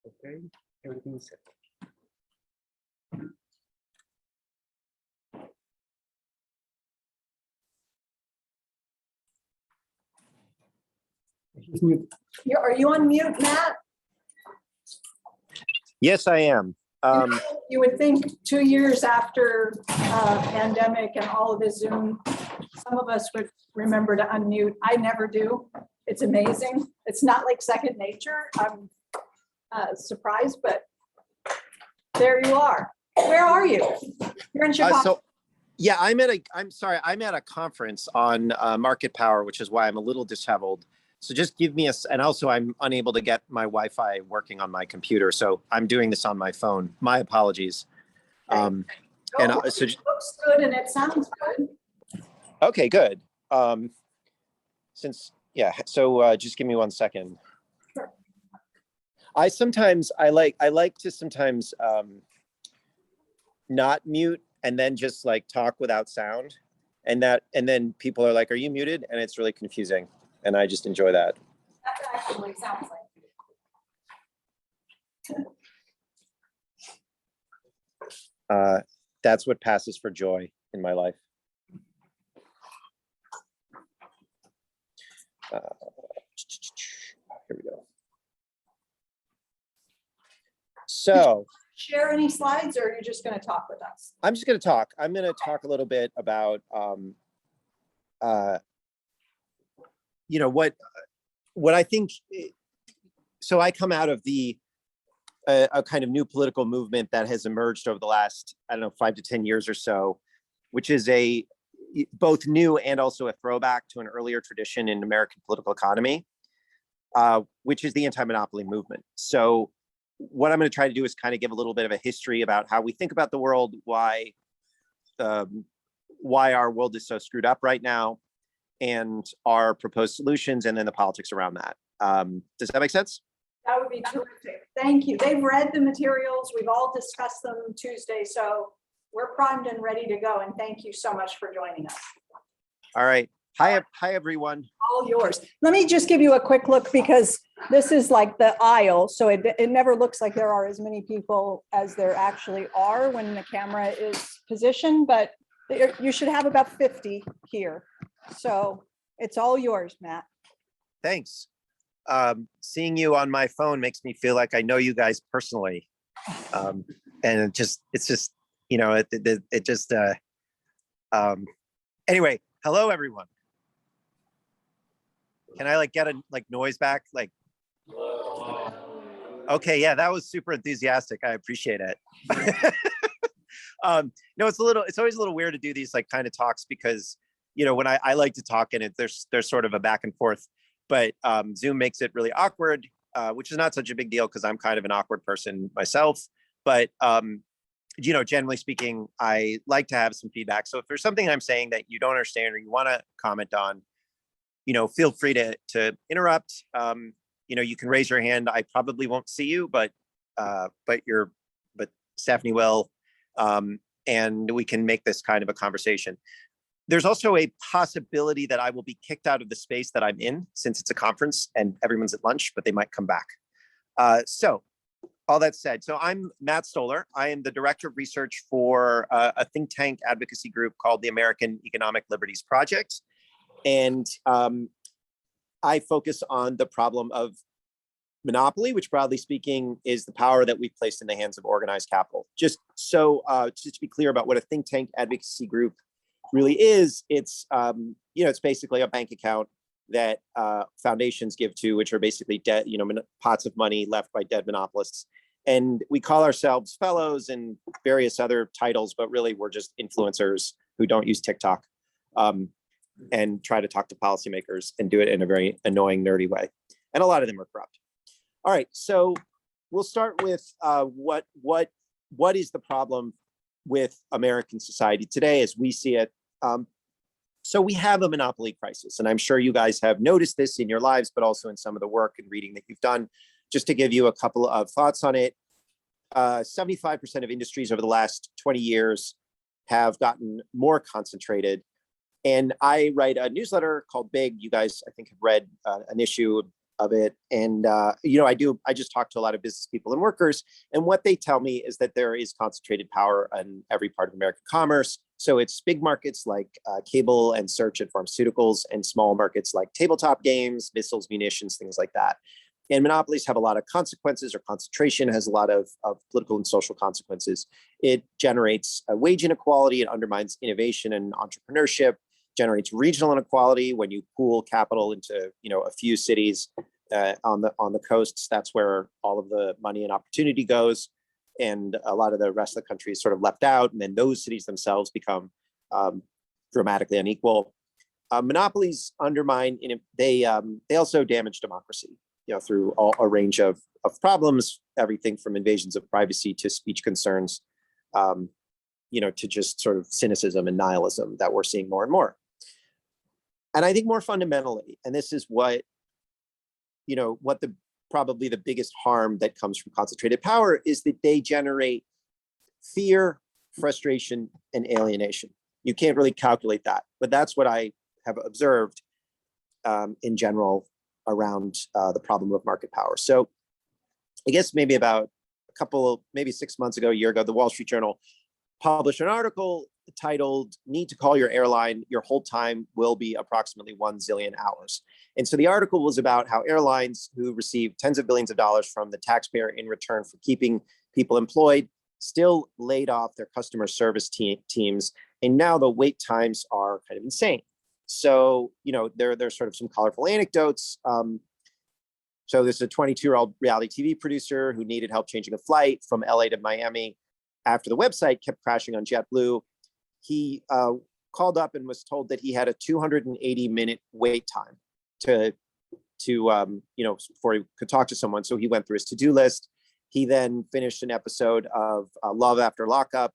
Okay, everything's set. He's mute. Are you on mute, Matt? Yes, I am. You would think 2 years after pandemic and all of the Zoom, some of us would remember to unmute. I never do. It's amazing. It's not like second nature. I'm surprised, but there you are. Where are you? You're in Chicago. Yeah, I'm sorry, I'm at a conference on market power, which is why I'm a little disheveled. So just give me and also I'm unable to get my Wi-Fi working on my computer. So I'm doing this on my phone. My apologies. So it looks good and it sounds good. Okay, good. So just give me 1 second. Sure. I like to sometimes not mute and then just like talk without sound, and then people are like, "Are you muted?" And it's really confusing, and I just enjoy that. That actually sounds like. That's what passes for joy in my life. Here we go. So, Share any slides, or are you just going to talk with us? I'm just going to talk. I'm going to talk a little bit about, what I think. So I come out of a kind of new political movement that has emerged over the last, 5 to 10 years or so, which is both new and also a throwback to an earlier tradition in American political economy, which is the anti-monopoly movement. So what I'm going to try to do is kind of give a little bit of a history about how we think about the world, why our world is so screwed up right now, and our proposed solutions, and then the politics around that. Does that make sense? That would be terrific. Thank you. They've read the materials. We've all discussed them Tuesday, so we're primed and ready to go. And thank you so much for joining us. All right. Hi, everyone. All yours. Let me just give you a quick look, because this is like the aisle, so it never looks like there are as many people as there actually are when the camera is positioned, but you should have about 50 here. So it's all yours, Matt. Thanks. Seeing you on my phone makes me feel like I know you guys personally. And anyway, hello, everyone. Can I get a noise back? Okay, yeah, that was super enthusiastic. I appreciate it. No, it's always a little weird to do these kind of talks, because when I like to talk, and there's sort of a back and forth, but Zoom makes it really awkward, which is not such a big deal because I'm kind of an awkward person myself. But generally speaking, I like to have some feedback. So if there's something I'm saying that you don't understand or you want to comment on, feel free to interrupt. You can raise your hand. I probably won't see you, but Stephanie will, and we can make this kind of a conversation. There's also a possibility that I will be kicked out of the space that I'm in, since it's a conference and everyone's at lunch, but they might come back. So all that said, so I'm Matt Stoller. I am the director of research for a think tank advocacy group called the American Economic Liberties Project. And I focus on the problem of monopoly, which broadly speaking is the power that we've placed in the hands of organized capital. Just to be clear about what a think tank advocacy group really is, it's basically a bank account that foundations give to, which are basically debt, pots of money left by dead monopolists. And we call ourselves fellows and various other titles, but really we're just influencers who don't use TikTok and try to talk to policymakers and do it in a very annoying, nerdy way. And a lot of them are corrupt. All right, so we'll start with what is the problem with American society today as we see it. So we have a monopoly crisis, and I'm sure you guys have noticed this in your lives, but also in some of the work and reading that you've done. Just to give you a couple of thoughts on it, 75% of industries over the last 20 years have gotten more concentrated. And I write a newsletter called Big. You guys, I think, have read an issue of it. And, I just talk to a lot of business people and workers, and what they tell me is that there is concentrated power in every part of American commerce. So it's big markets like cable and search and pharmaceuticals, and small markets like tabletop games, missiles, munitions, things like that. And monopolies have a lot of consequences, or concentration has a lot of political and social consequences. It generates a wage inequality, it undermines innovation and entrepreneurship, generates regional inequality when you pool capital into a few cities on the coasts. That's where all of the money and opportunity goes, and a lot of the rest of the country is sort of left out, and then those cities themselves become dramatically unequal. Monopolies undermine, they also damage democracy, through a range of problems, everything from invasions of privacy to speech concerns, to just sort of cynicism and nihilism that we're seeing more and more. And I think more fundamentally, and this is what probably the biggest harm that comes from concentrated power, is that they generate fear, frustration, and alienation. You can't really calculate that, but that's what I have observed in general around the problem of market power. So I guess maybe about maybe 6 months ago, a year ago, the Wall Street Journal published an article titled "Need to Call Your Airline, Your Hold Time Will Be Approximately 1 zillion hours." And so the article was about how airlines who receive tens of billions of dollars from the taxpayer in return for keeping people employed still laid off their customer service teams. And now the wait times are kind of insane. So, there's sort of some colorful anecdotes. So there's a 22-year-old reality TV producer who needed help changing a flight from LA to Miami after the website kept crashing on JetBlue. He called up and was told that he had a 280-minute wait time before he could talk to someone. So he went through his to-do list. He then finished an episode of Love After Lockup,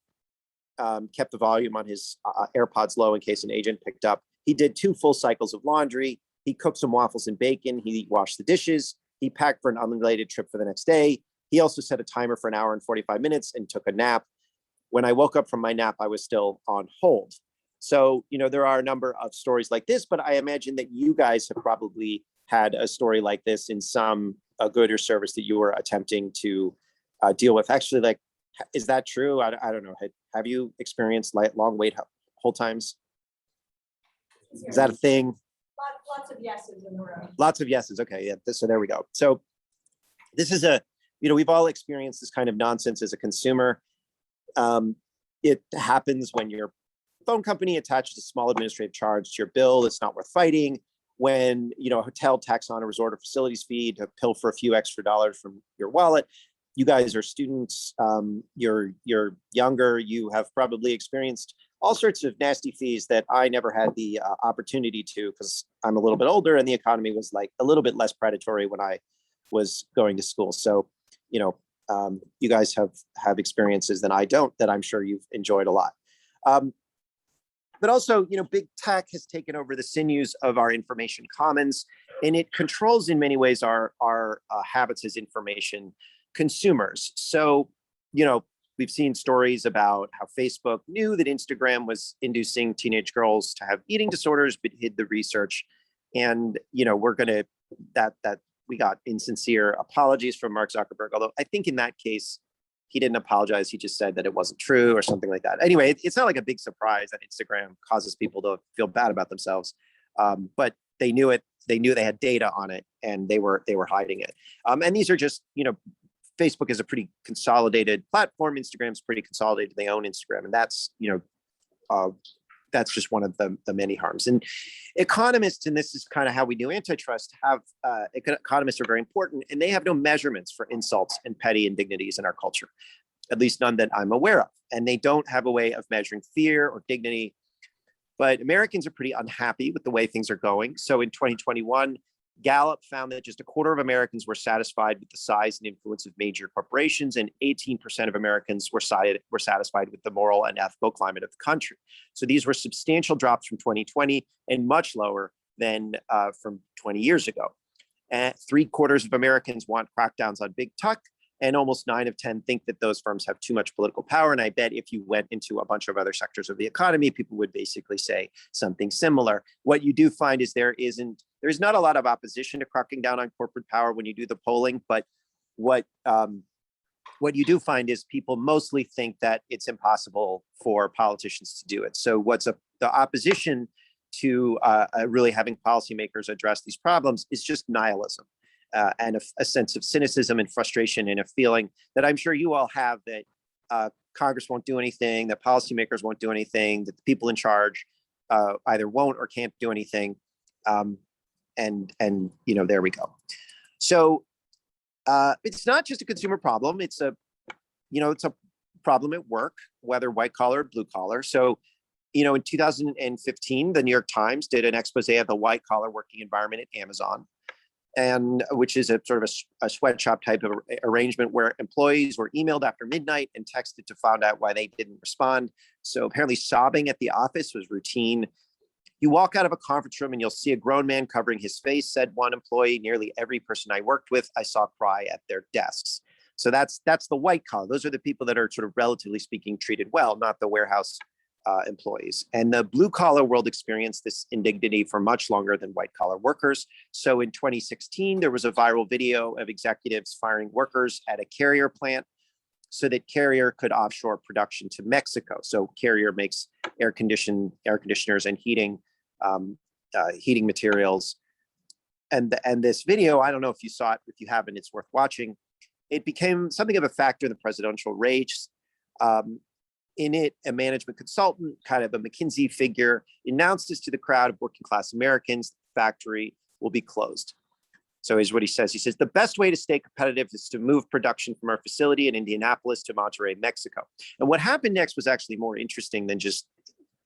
kept the volume on his AirPods low in case an agent picked up. He did 2 full cycles of laundry. He cooked some waffles and bacon. He washed the dishes. He packed for an unrelated trip for the next day. He also set a timer for 1 hour and 45 minutes and took a nap. When I woke up from my nap, I was still on hold. So, there are a number of stories like this, but I imagine that you guys have probably had a story like this in some good or service that you were attempting to deal with. Actually, is that true? I don't know. Have you experienced long wait hold times? Is that a thing? Lots of yeses in the room. Lots of yeses. Okay. Yeah. So there we go. So this is we've all experienced this kind of nonsense as a consumer. It happens when your phone company attaches a small administrative charge to your bill. It's not worth fighting. When, a hotel tacks on a resort or facilities fee to pilfer a few extra dollars from your wallet. You guys are students. You're younger. You have probably experienced all sorts of nasty fees that I never had the opportunity to, because I'm a little bit older and the economy was like a little bit less predatory when I was going to school. So, you guys have experiences that I don't, that I'm sure you've enjoyed a lot. But also, big tech has taken over the sinews of our information commons, and it controls in many ways our habits as information consumers. So, we've seen stories about how Facebook knew that Instagram was inducing teenage girls to have eating disorders, but hid the research. And, we got insincere apologies from Mark Zuckerberg, although I think in that case, he didn't apologize. He just said that it wasn't true or something like that. Anyway, it's not like a big surprise that Instagram causes people to feel bad about themselves. But they knew it. They knew they had data on it, and they were hiding it. And these are just, Facebook is a pretty consolidated platform. Instagram's pretty consolidated. They own Instagram, and that's just one of the many harms. And economists, and this is kind of how we do antitrust, economists are very important, and they have no measurements for insults and petty indignities in our culture, at least none that I'm aware of. And they don't have a way of measuring fear or dignity. But Americans are pretty unhappy with the way things are going. So in 2021, Gallup found that just a quarter of Americans were satisfied with the size and influence of major corporations, and 18% of Americans were satisfied with the moral and ethical climate of the country. So these were substantial drops from 2020 and much lower than from 20 years ago. And 3/4 of Americans want crackdowns on big tech, And almost 9 of 10 think that those firms have too much political power. And I bet if you went into a bunch of other sectors of the economy, people would basically say something similar. What you do find is there's not a lot of opposition to cracking down on corporate power when you do the polling, but what you do find is people mostly think that it's impossible for politicians to do it. So the opposition to really having policymakers address these problems is just nihilism and a sense of cynicism and frustration and a feeling that I'm sure you all have that Congress won't do anything, that policymakers won't do anything, that the people in charge either won't or can't do anything. And there we go. So it's not just a consumer problem. It's a problem at work, whether white collar or blue collar. So, in 2015, the New York Times did an expose of the white collar working environment at Amazon, and which is a sort of a sweatshop type of arrangement where employees were emailed after midnight and texted to find out why they didn't respond. So apparently sobbing at the office was routine. You walk out of a conference room and you'll see a grown man covering his face, said one employee. Nearly every person I worked with, I saw cry at their desks. So that's the white collar. Those are the people that are sort of relatively speaking treated well, not the warehouse employees. And the blue collar world experienced this indignity for much longer than white collar workers. So in 2016, there was a viral video of executives firing workers at a Carrier plant so that Carrier could offshore production to Mexico. So Carrier makes air conditioners and heating materials. And this video, I don't know if you saw it. If you haven't, it's worth watching. It became something of a factor in the presidential race. In it, a management consultant, kind of a McKinsey figure, announced this to the crowd of working class Americans: the factory will be closed. So here's what he says. He says, the best way to stay competitive is to move production from our facility in Indianapolis to Monterrey, Mexico. And what happened next was actually more interesting than just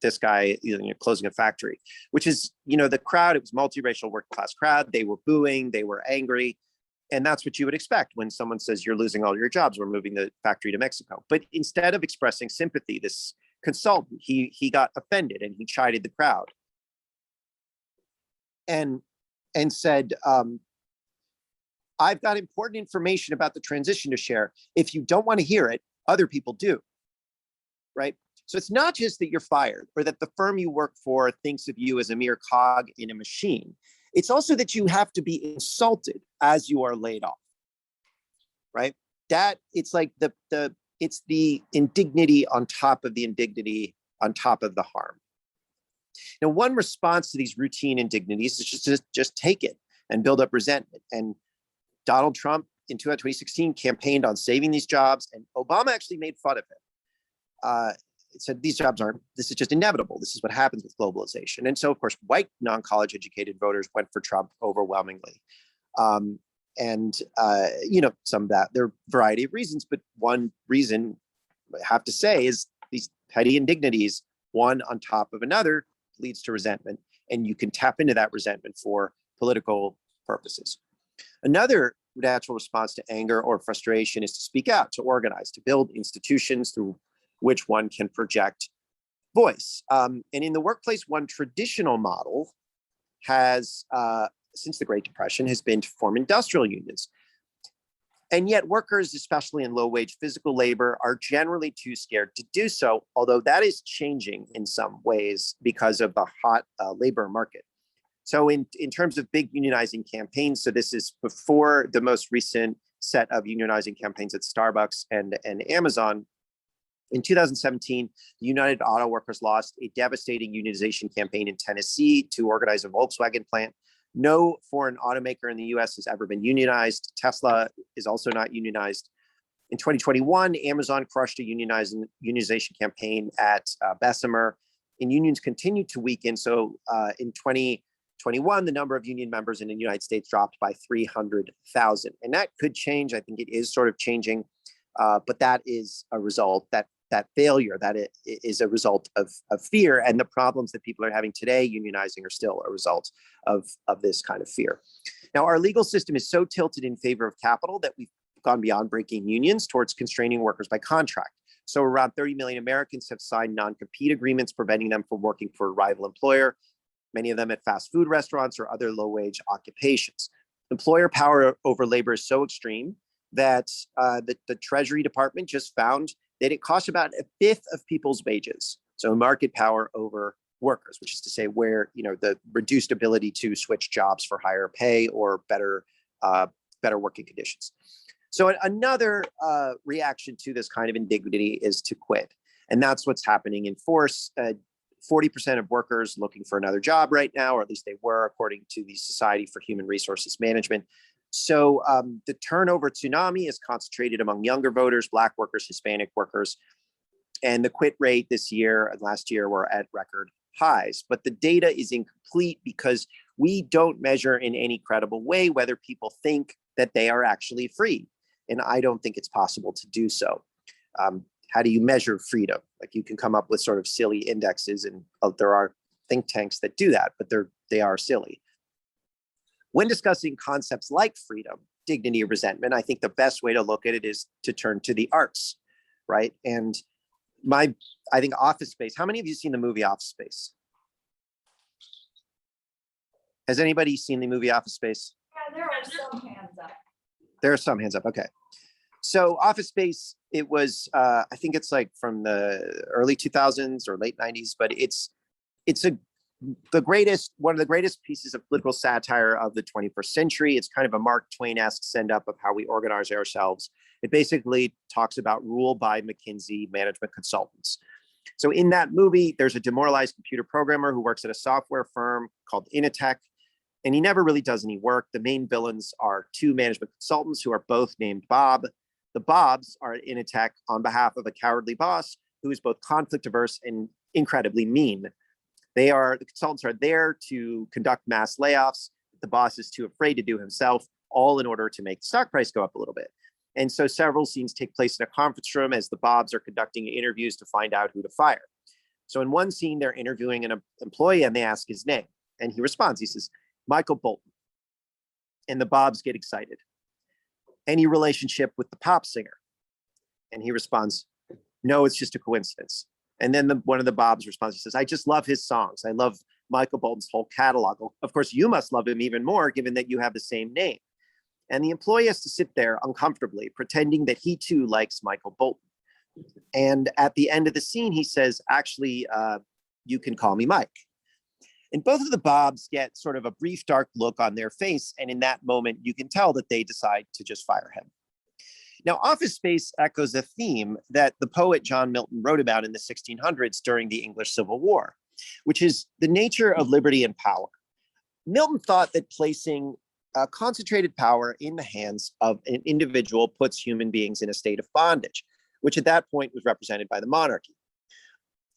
this guy closing a factory, which is, the crowd, it was multiracial working class crowd. They were booing, they were angry. And that's what you would expect when someone says you're losing all your jobs, we're moving the factory to Mexico. But instead of expressing sympathy, this consultant, he got offended and he chided the crowd and said, I've got important information about the transition to share. If you don't want to hear it, other people do, right? So it's not just that you're fired or that the firm you work for thinks of you as a mere cog in a machine. It's also that you have to be insulted as you are laid off, right? That it's like it's the indignity on top of the indignity on top of the harm. Now, one response to these routine indignities is just take it and build up resentment. And Donald Trump in 2016 campaigned on saving these jobs, and Obama actually made fun of him. It said these jobs this is just inevitable. This is what happens with globalization. And so, of course, white non-college educated voters went for Trump overwhelmingly. Some of that, there are a variety of reasons, but one reason I have to say is these petty indignities, one on top of another, leads to resentment. And you can tap into that resentment for political purposes. Another natural response to anger or frustration is to speak out, to organize, to build institutions through which one can project voice. And in the workplace, one traditional model has, since the Great Depression, has been to form industrial unions. And yet workers, especially in low-wage physical labor, are generally too scared to do so, although that is changing in some ways because of the hot labor market. So in terms of big unionizing campaigns, so this is before the most recent set of unionizing campaigns at Starbucks and Amazon. In 2017, the United Auto Workers lost a devastating unionization campaign in Tennessee to organize a Volkswagen plant. No foreign automaker in the US has ever been unionized. Tesla is also not unionized. In 2021, Amazon crushed a unionization campaign at Bessemer, and unions continued to weaken. So in 2021, the number of union members in the United States dropped by 300,000. And that could change. I think it is sort of changing, but that is a result, that failure, that it is a result of fear, and the problems that people are having today unionizing are still a result of this kind of fear. Now, our legal system is so tilted in favor of capital that we've gone beyond breaking unions towards constraining workers by contract. So around 30 million Americans have signed non-compete agreements preventing them from working for a rival employer, many of them at fast food restaurants or other low-wage occupations. Employer power over labor is so extreme that the Treasury Department just found that it costs about a fifth of people's wages. So market power over workers, which is to say where, the reduced ability to switch jobs for higher pay or better working conditions. So another reaction to this kind of indignity is to quit. And that's what's happening in force. 40% of workers looking for another job right now, or at least they were, according to the Society for Human Resources Management. So the turnover tsunami is concentrated among younger voters, Black workers, Hispanic workers. And the quit rate this year and last year were at record highs. But the data is incomplete because we don't measure in any credible way whether people think that they are actually free. And I don't think it's possible to do so. How do you measure freedom? Like, you can come up with sort of silly indexes, and there are think tanks that do that, but they are silly. When discussing concepts like freedom, dignity, resentment, I think the best way to look at it is to turn to the arts, right? And I think Office Space, how many of you seen the movie Office Space? Has anybody seen the movie Office Space? Yeah, there are some hands up. There are some hands up, okay. So Office Space, it was, I think it's like from the early 2000s or late 90s, but it's one of the greatest pieces of political satire of the 21st century. It's kind of a Mark Twain-esque send-up of how we organize ourselves. It basically talks about rule by McKinsey management consultants. So in that movie, there's a demoralized computer programmer who works at a software firm called Initech, and he never really does any work. The main villains are two management consultants who are both named Bob. The Bobs are at Initech on behalf of a cowardly boss who is both conflict averse and incredibly mean. The consultants are there to conduct mass layoffs. The boss is too afraid to do himself, all in order to make the stock price go up a little bit. And so several scenes take place in a conference room as the Bobs are conducting interviews to find out who to fire. So in one scene, they're interviewing an employee and they ask his name. And he responds, he says, Michael Bolton. And the Bobs get excited. Any relationship with the pop singer? And he responds, no, it's just a coincidence. And then one of the Bobs responds, he says, I just love his songs. I love Michael Bolton's whole catalog. Of course, you must love him even more, given that you have the same name. And the employee has to sit there uncomfortably, pretending that he too likes Michael Bolton. And at the end of the scene, he says, actually, you can call me Mike. And both of the Bobs get sort of a brief, dark look on their face. And in that moment, you can tell that they decide to just fire him. Now, Office Space echoes a theme that the poet John Milton wrote about in the 1600s during the English Civil War, which is the nature of liberty and power. Milton thought that placing concentrated power in the hands of an individual puts human beings in a state of bondage, which at that point was represented by the monarchy.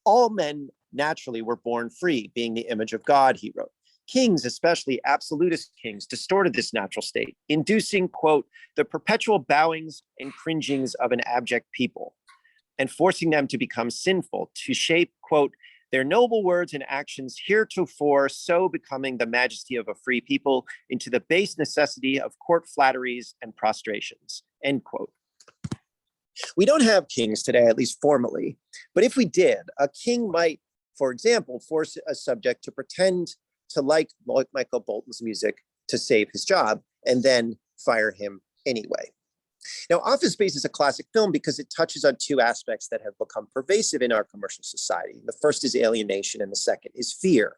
All men naturally were born free, being the image of God, he wrote. Kings, especially absolutist kings, distorted this natural state, inducing, quote, the perpetual bowings and cringings of an abject people, and forcing them to become sinful, to shape, quote, their noble words and actions heretofore so becoming the majesty of a free people into the base necessity of court flatteries and prostrations, end quote. We don't have kings today, at least formally, but if we did, a king might, for example, force a subject to pretend to like Michael Bolton's music to save his job and then fire him anyway. Now, Office Space is a classic film because it touches on two aspects that have become pervasive in our commercial society. The first is alienation and the second is fear.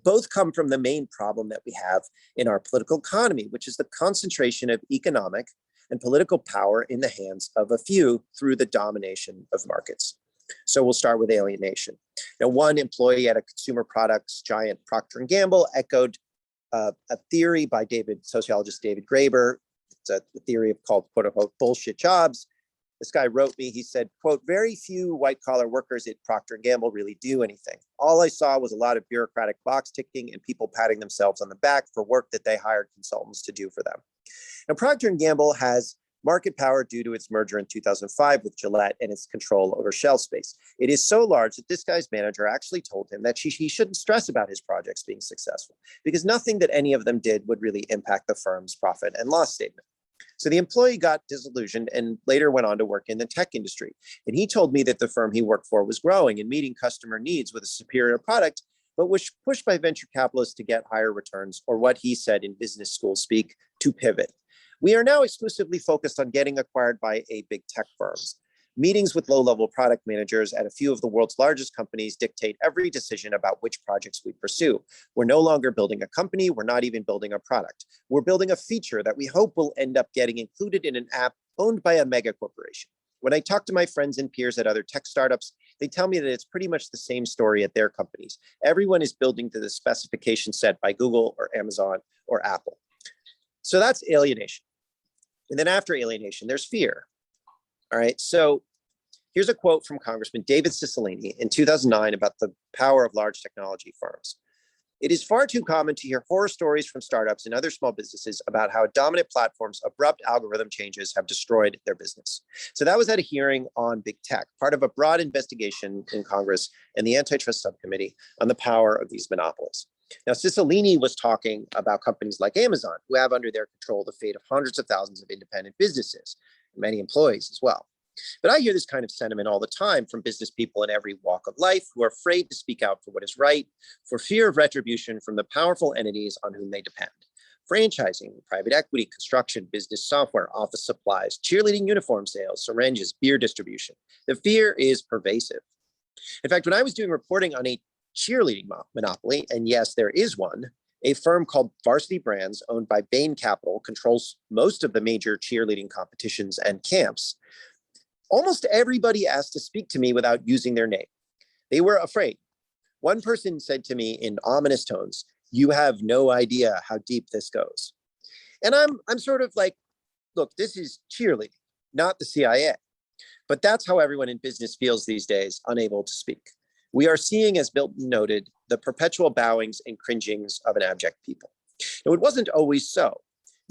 Both come from the main problem that we have in our political economy, which is the concentration of economic and political power in the hands of a few through the domination of markets. So we'll start with alienation. Now, one employee at a consumer products giant, Procter & Gamble, echoed a theory by sociologist David Graeber. It's a theory called, quote unquote, bullshit jobs. This guy wrote me, he said, quote, very few white collar workers at Procter & Gamble really do anything. All I saw was a lot of bureaucratic box ticking and people patting themselves on the back for work that they hired consultants to do for them. Now, Procter & Gamble has market power due to its merger in 2005 with Gillette and its control over shelf space. It is so large that this guy's manager actually told him that he shouldn't stress about his projects being successful because nothing that any of them did would really impact the firm's profit and loss statement. So the employee got disillusioned and later went on to work in the tech industry. And he told me that the firm he worked for was growing and meeting customer needs with a superior product, but was pushed by venture capitalists to get higher returns, or what he said in business school speak, to pivot. We are now exclusively focused on getting acquired by a big tech firms. Meetings with low-level product managers at a few of the world's largest companies dictate every decision about which projects we pursue. We're no longer building a company. We're not even building a product. We're building a feature that we hope will end up getting included in an app owned by a mega corporation. When I talk to my friends and peers at other tech startups, they tell me that it's pretty much the same story at their companies. Everyone is building to the specification set by Google or Amazon or Apple. So that's alienation. And then after alienation, there's fear. All right, so here's a quote from Congressman David Cicilline in 2009 about the power of large technology firms. It is far too common to hear horror stories from startups and other small businesses about how dominant platforms' abrupt algorithm changes have destroyed their business. So that was at a hearing on big tech, part of a broad investigation in Congress and the antitrust subcommittee on the power of these monopolies. Now, Cicilline was talking about companies like Amazon, who have under their control the fate of hundreds of thousands of independent businesses, many employees as well. But I hear this kind of sentiment all the time from business people in every walk of life who are afraid to speak out for what is right, for fear of retribution from the powerful entities on whom they depend. Franchising, private equity, construction, business software, office supplies, cheerleading uniform sales, syringes, beer distribution. The fear is pervasive. In fact, when I was doing reporting on a cheerleading monopoly, and yes, there is one, a firm called Varsity Brands, owned by Bain Capital, controls most of the major cheerleading competitions and camps. Almost everybody asked to speak to me without using their name. They were afraid. One person said to me in ominous tones, "You have no idea how deep this goes." And I'm sort of like, look, this is cheerleading, not the CIA. But that's how everyone in business feels these days, unable to speak. We are seeing, as Milton noted, the perpetual bowings and cringings of an abject people. Now, it wasn't always so.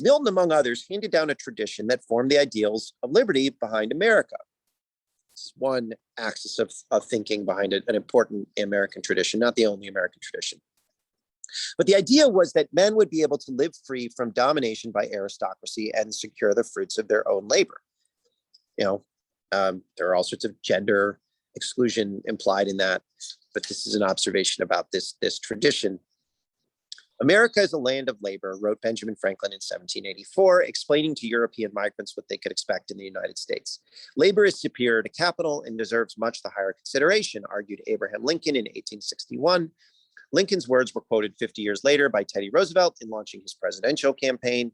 Milton, among others, handed down a tradition that formed the ideals of liberty behind America. It's one axis of thinking behind an important American tradition, not the only American tradition. But the idea was that men would be able to live free from domination by aristocracy and secure the fruits of their own labor. There are all sorts of gender exclusion implied in that, but this is an observation about this tradition. America is a land of labor, wrote Benjamin Franklin in 1784, explaining to European migrants what they could expect in the United States. Labor is superior to capital and deserves much the higher consideration, argued Abraham Lincoln in 1861. Lincoln's words were quoted 50 years later by Teddy Roosevelt in launching his presidential campaign.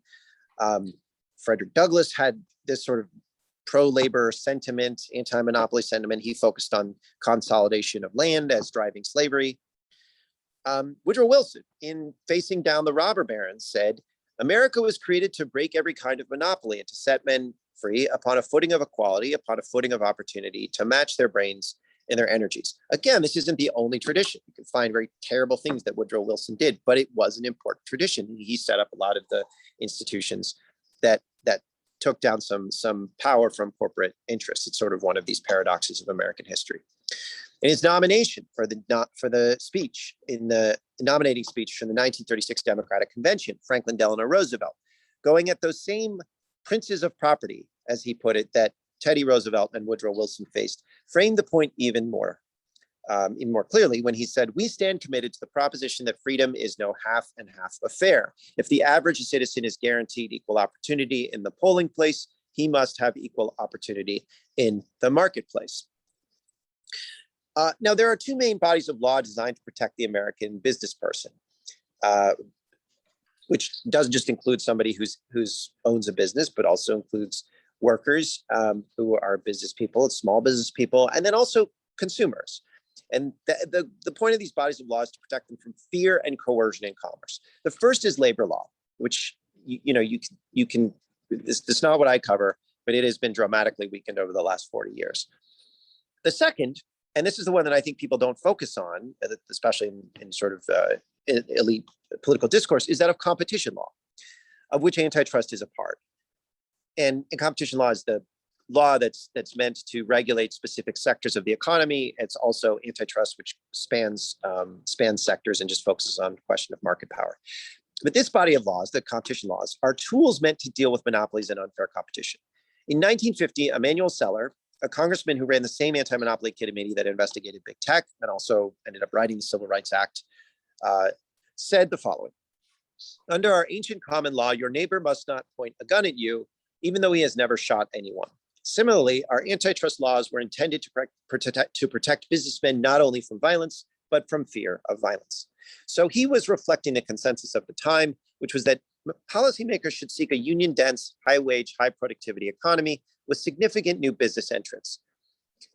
Frederick Douglass had this sort of pro-labor sentiment, anti-monopoly sentiment. He focused on consolidation of land as driving slavery. Woodrow Wilson, in Facing Down the Robber Barons, said, "America was created to break every kind of monopoly and to set men free upon a footing of equality, upon a footing of opportunity, to match their brains and their energies." Again, this isn't the only tradition. You can find very terrible things that Woodrow Wilson did, but it was an important tradition. He set up a lot of the institutions that took down some power from corporate interests. It's sort of one of these paradoxes of American history. In his nomination for the speech, in the nominating speech from the 1936 Democratic Convention, Franklin Delano Roosevelt, going at those same princes of property, as he put it, that Teddy Roosevelt and Woodrow Wilson faced, framed the point even more clearly when he said, "We stand committed to the proposition that freedom is no half and half affair. If the average citizen is guaranteed equal opportunity in the polling place, he must have equal opportunity in the marketplace." Now, there are two main bodies of law designed to protect the American business person, which doesn't just include somebody who's owns a business, but also includes workers who are business people, small business people, and then also consumers. And the point of these bodies of law is to protect them from fear and coercion in commerce. The first is labor law, which you can. This is not what I cover, but it has been dramatically weakened over the last 40 years. The second, and this is the one that I think people don't focus on, especially in sort of elite political discourse, is that of competition law, of which antitrust is a part. And competition law is the law that's meant to regulate specific sectors of the economy. It's also antitrust, which spans sectors and just focuses on the question of market power. But this body of laws, the competition laws, are tools meant to deal with monopolies and unfair competition. In 1950, Emanuel Stoller, a congressman who ran the same anti-monopoly committee that investigated big tech and also ended up writing the Civil Rights Act, said the following: Under our ancient common law, your neighbor must not point a gun at you, even though he has never shot anyone. Similarly, our antitrust laws were intended to protect businessmen not only from violence, but from fear of violence. So he was reflecting the consensus of the time, which was that policymakers should seek a union-dense, high-wage, high-productivity economy with significant new business entrants.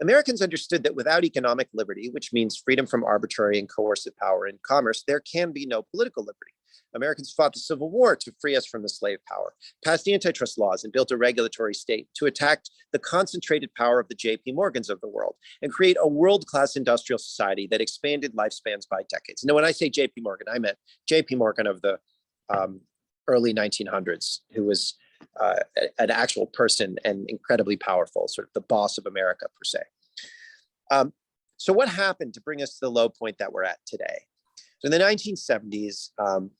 Americans understood that without economic liberty, which means freedom from arbitrary and coercive power in commerce, there can be no political liberty. Americans fought the Civil War to free us from the slave power, passed the antitrust laws, and built a regulatory state to attack the concentrated power of the J.P. Morgans of the world and create a world-class industrial society that expanded lifespans by decades. Now, when I say J.P. Morgan, I meant J.P. Morgan of the early 1900s, who was an actual person and incredibly powerful, sort of the boss of America, per se. So what happened to bring us to the low point that we're at today? So in the 1970s,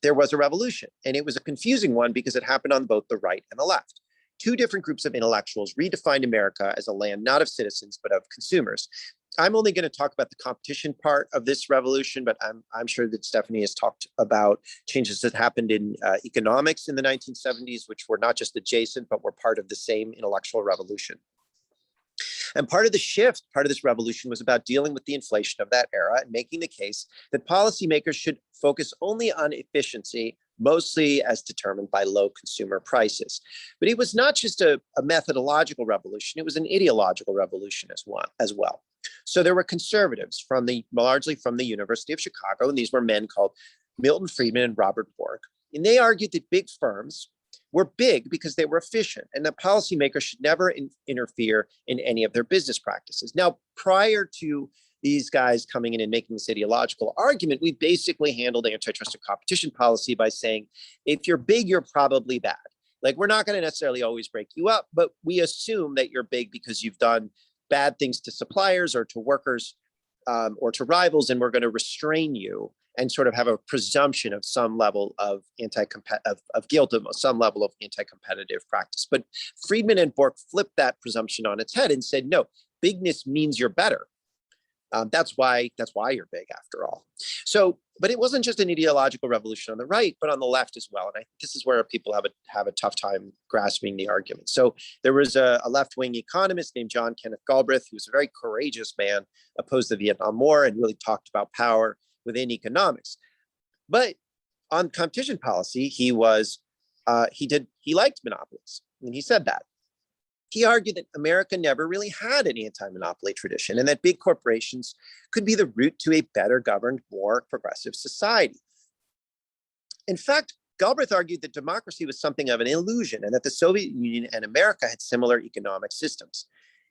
there was a revolution, and it was a confusing one because it happened on both the right and the left. Two different groups of intellectuals redefined America as a land not of citizens, but of consumers. I'm only going to talk about the competition part of this revolution, but I'm sure that Stephanie has talked about changes that happened in economics in the 1970s, which were not just adjacent, but were part of the same intellectual revolution. And part of the shift, part of this revolution was about dealing with the inflation of that era and making the case that policymakers should focus only on efficiency, mostly as determined by low consumer prices. But it was not just a methodological revolution, it was an ideological revolution as well. So there were conservatives largely from the University of Chicago, and these were men called Milton Friedman and Robert Bork. And they argued that big firms were big because they were efficient, and that policymakers should never interfere in any of their business practices. Now, prior to these guys coming in and making this ideological argument, we basically handled antitrust and competition policy by saying, if you're big, you're probably bad. Like, we're not going to necessarily always break you up, but we assume that you're big because you've done bad things to suppliers or to workers or to rivals, and we're going to restrain you and sort of have a presumption of some level of guilt, of some level of anti-competitive practice. But Friedman and Bork flipped that presumption on its head and said, no, bigness means you're better. That's why you're big after all. So, but it wasn't just an ideological revolution on the right, but on the left as well. And this is where people have a tough time grasping the argument. So there was a left-wing economist named John Kenneth Galbraith, who was a very courageous man, opposed the Vietnam War and really talked about power within economics. But on competition policy, he liked monopolies, and he said that. He argued that America never really had an anti-monopoly tradition and that big corporations could be the route to a better governed, more progressive society. In fact, Galbraith argued that democracy was something of an illusion and that the Soviet Union and America had similar economic systems.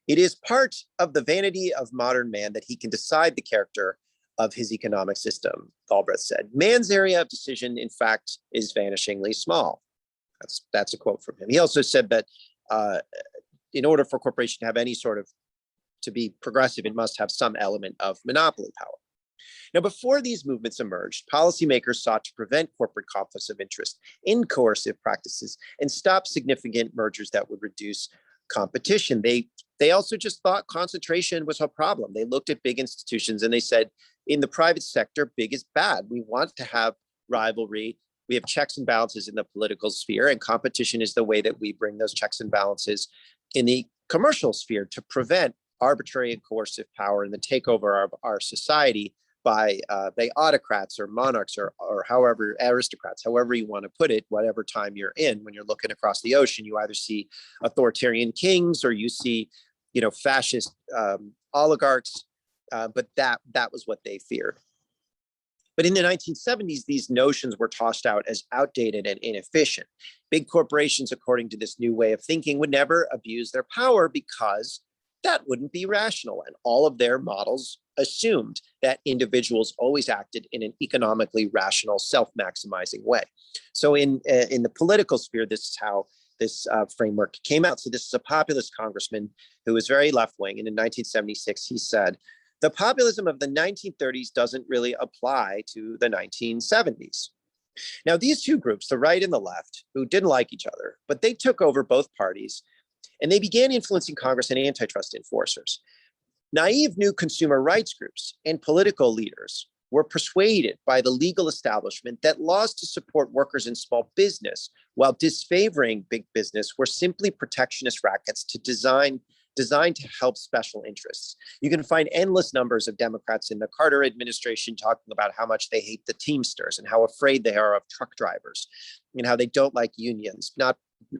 It is part of the vanity of modern man that he can decide the character of his economic system, Galbraith said. Man's area of decision, in fact, is vanishingly small. That's a quote from him. He also said that in order for a corporation to have to be progressive, it must have some element of monopoly power. Now, before these movements emerged, policymakers sought to prevent corporate conflicts of interest in coercive practices and stop significant mergers that would reduce competition. They also just thought concentration was a problem. They looked at big institutions and they said, in the private sector, big is bad. We want to have rivalry. We have checks and balances in the political sphere, and competition is the way that we bring those checks and balances in the commercial sphere to prevent arbitrary and coercive power and the takeover of our society by autocrats or monarchs or however, aristocrats, however you want to put it, whatever time you're in. When you're looking across the ocean, you either see authoritarian kings or you see, fascist oligarchs, but that was what they feared. But in the 1970s, these notions were tossed out as outdated and inefficient. Big corporations, according to this new way of thinking, would never abuse their power because that wouldn't be rational. And all of their models assumed that individuals always acted in an economically rational, self-maximizing way. So in the political sphere, this is how this framework came out. So this is a populist congressman who was very left-wing. And in 1976, he said, the populism of the 1930s doesn't really apply to the 1970s. Now, these two groups, the right and the left, who didn't like each other, but they took over both parties and they began influencing Congress and antitrust enforcers. Naive new consumer rights groups and political leaders were persuaded by the legal establishment that laws to support workers in small business, while disfavoring big business, were simply protectionist rackets designed to help special interests. You can find endless numbers of Democrats in the Carter administration talking about how much they hate the Teamsters and how afraid they are of truck drivers and how they don't like unions, not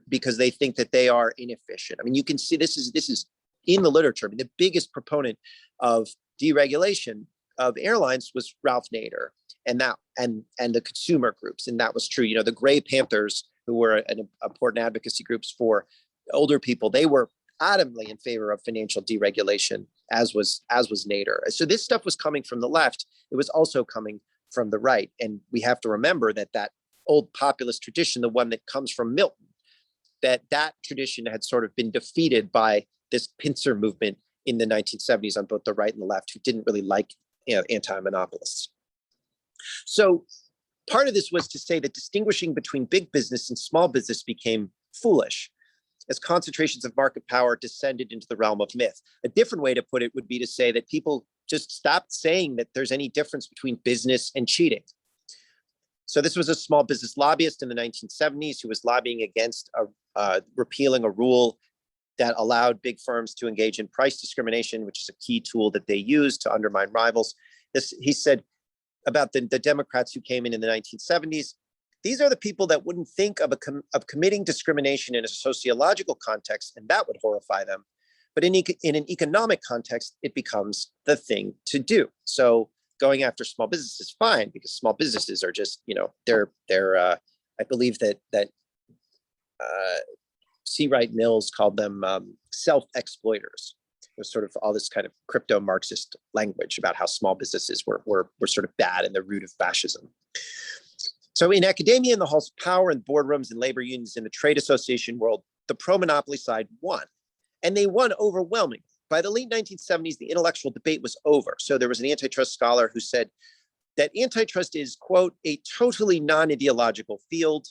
because they think that they are inefficient. I mean, you can see this is in the literature. I mean, the biggest proponent of deregulation of airlines was Ralph Nader and the consumer groups. And that was true. You know, the Gray Panthers, who were an important advocacy groups for older people, they were adamantly in favor of financial deregulation, as was Nader. So this stuff was coming from the left. It was also coming from the right. And we have to remember that old populist tradition, the one that comes from Milton, that tradition had sort of been defeated by this pincer movement in the 1970s on both the right and the left, who didn't really like, anti-monopolists. So part of this was to say that distinguishing between big business and small business became foolish as concentrations of market power descended into the realm of myth. A different way to put it would be to say that people just stopped saying that there's any difference between business and cheating. So this was a small business lobbyist in the 1970s who was lobbying against repealing a rule that allowed big firms to engage in price discrimination, which is a key tool that they use to undermine rivals. He said about the Democrats who came in the 1970s, these are the people that wouldn't think of committing discrimination in a sociological context, and that would horrify them. But in an economic context, it becomes the thing to do. So going after small business is fine because small businesses are just, they're I believe that C. Wright Mills called them self-exploiters. It was sort of all this kind of crypto-Marxist language about how small businesses were sort of bad and the root of fascism. So in academia, in the halls of power and boardrooms and labor unions in the trade association world, the pro-monopoly side won. And they won overwhelmingly. By the late 1970s, the intellectual debate was over. So there was an antitrust scholar who said that antitrust is, quote, a totally non-ideological field.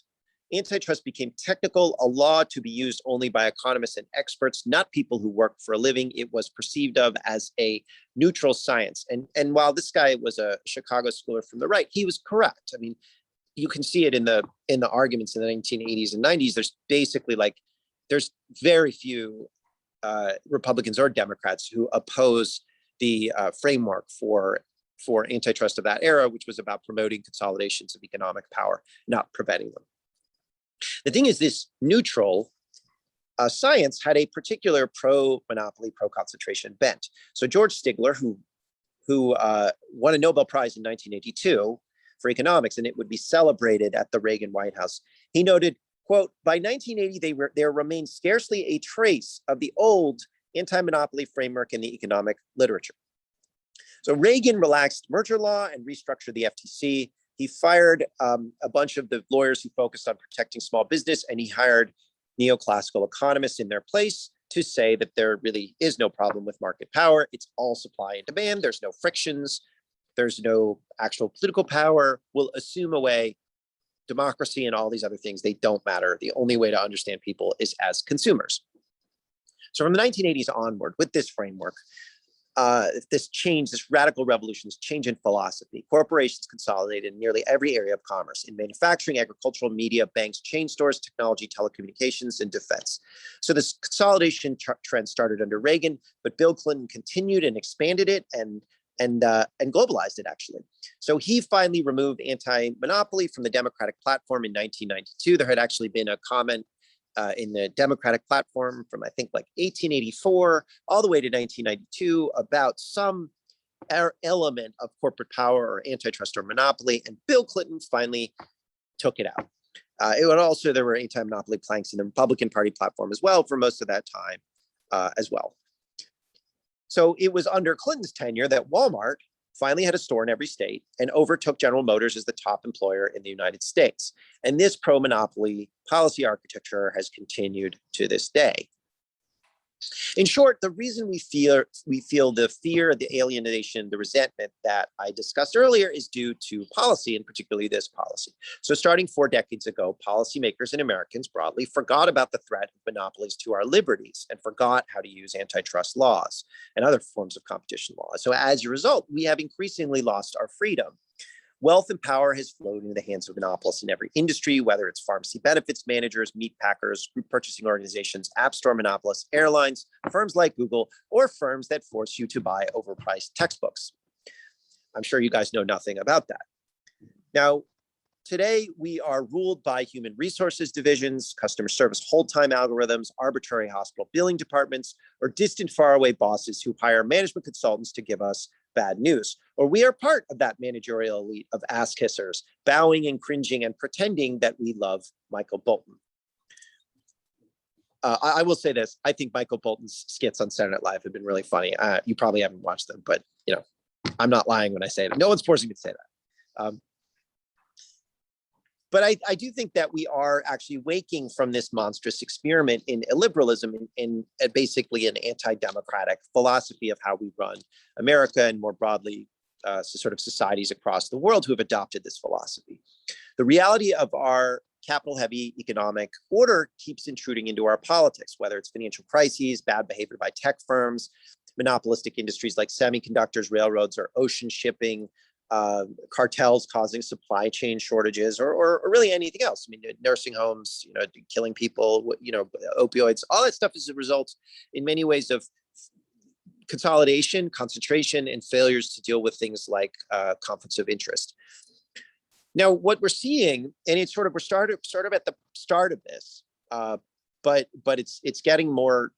Antitrust became technical, a law to be used only by economists and experts, not people who work for a living. It was perceived of as a neutral science. And while this guy was a Chicago schooler from the right, he was correct. I mean, you can see it in the arguments in the 1980s and 90s. There's basically there's very few Republicans or Democrats who oppose the framework for antitrust of that era, which was about promoting consolidations of economic power, not preventing them. The thing is, this neutral science had a particular pro-monopoly, pro-concentration bent. So George Stigler, who won a Nobel Prize in 1982 for economics, and it would be celebrated at the Reagan White House, he noted, quote, by 1980, there remained scarcely a trace of the old anti-monopoly framework in the economic literature. So Reagan relaxed merger law and restructured the FTC. He fired a bunch of the lawyers who focused on protecting small business, and he hired neoclassical economists in their place to say that there really is no problem with market power. It's all supply and demand. There's no frictions. There's no actual political power. We'll assume away democracy and all these other things. They don't matter. The only way to understand people is as consumers. So from the 1980s onward, with this framework, this change, this radical revolution, this change in philosophy, corporations consolidated in nearly every area of commerce, in manufacturing, agricultural, media, banks, chain stores, technology, telecommunications, and defense. So this consolidation trend started under Reagan, but Bill Clinton continued and expanded it and globalized it, actually. So he finally removed anti-monopoly from the Democratic platform in 1992. There had actually been a comment in the Democratic platform from, I think, 1884 all the way to 1992 about some element of corporate power or antitrust or monopoly, and Bill Clinton finally took it out. There were anti-monopoly planks in the Republican Party platform as well for most of that time as well. So it was under Clinton's tenure that Walmart finally had a store in every state and overtook General Motors as the top employer in the United States. And this pro-monopoly policy architecture has continued to this day. In short, the reason we feel the fear, the alienation, the resentment that I discussed earlier is due to policy, and particularly this policy. So starting 4 decades ago, policymakers and Americans broadly forgot about the threat of monopolies to our liberties and forgot how to use antitrust laws and other forms of competition law. So as a result, we have increasingly lost our freedom. Wealth and power has flowed into the hands of monopolists in every industry, whether it's pharmacy benefits managers, meat packers, group purchasing organizations, app store monopolists, airlines, firms like Google, or firms that force you to buy overpriced textbooks. I'm sure you guys know nothing about that. Now, today we are ruled by human resources divisions, customer service hold time algorithms, arbitrary hospital billing departments, or distant faraway bosses who hire management consultants to give us bad news. Or we are part of that managerial elite of ass kissers, bowing and cringing and pretending that we love Michael Bolton. I will say this, I think Michael Bolton's skits on Saturday Night Live have been really funny. You probably haven't watched them, but I'm not lying when I say that. No one's forcing me to say that. But I do think that we are actually waking from this monstrous experiment in illiberalism in basically an anti-democratic philosophy of how we run America and more broadly sort of societies across the world who have adopted this philosophy. The reality of our capital-heavy economic order keeps intruding into our politics, whether it's financial crises, bad behavior by tech firms, monopolistic industries like semiconductors, railroads, or ocean shipping, cartels causing supply chain shortages, or really anything else. I mean, nursing homes, killing people, opioids, all that stuff is a result in many ways of consolidation, concentration, and failures to deal with things like conflicts of interest. Now, what we're seeing, and it's we're sort of at the start of this, but it's getting more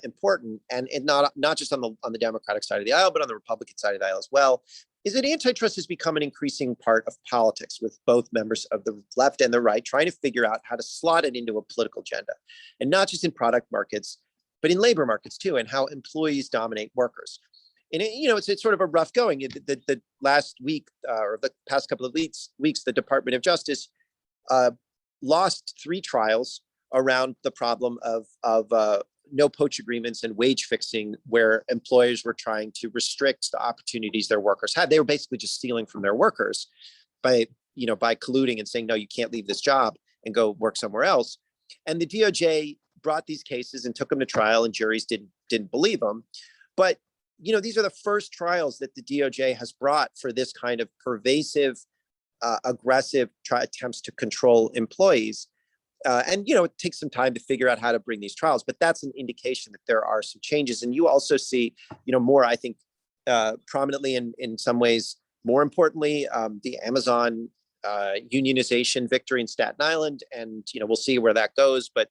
important, and not just on the Democratic side of the aisle, but on the Republican side of the aisle as well, is that antitrust has become an increasing part of politics, with both members of the left and the right trying to figure out how to slot it into a political agenda, and not just in product markets, but in labor markets too, and how employees dominate workers. And it's sort of a rough going. The last week or the past couple of weeks, the Department of Justice lost 3 trials around the problem of no poach agreements and wage fixing, where employers were trying to restrict the opportunities their workers had. They were basically just stealing from their workers by colluding and saying, no, you can't leave this job and go work somewhere else. And the DOJ brought these cases and took them to trial, and juries didn't believe them. But these are the first trials that the DOJ has brought for this kind of pervasive, aggressive attempts to control employees. And it takes some time to figure out how to bring these trials, but that's an indication that there are some changes. And you also see, more, I think, prominently in some ways, more importantly, the Amazon unionization victory in Staten Island, and we'll see where that goes. But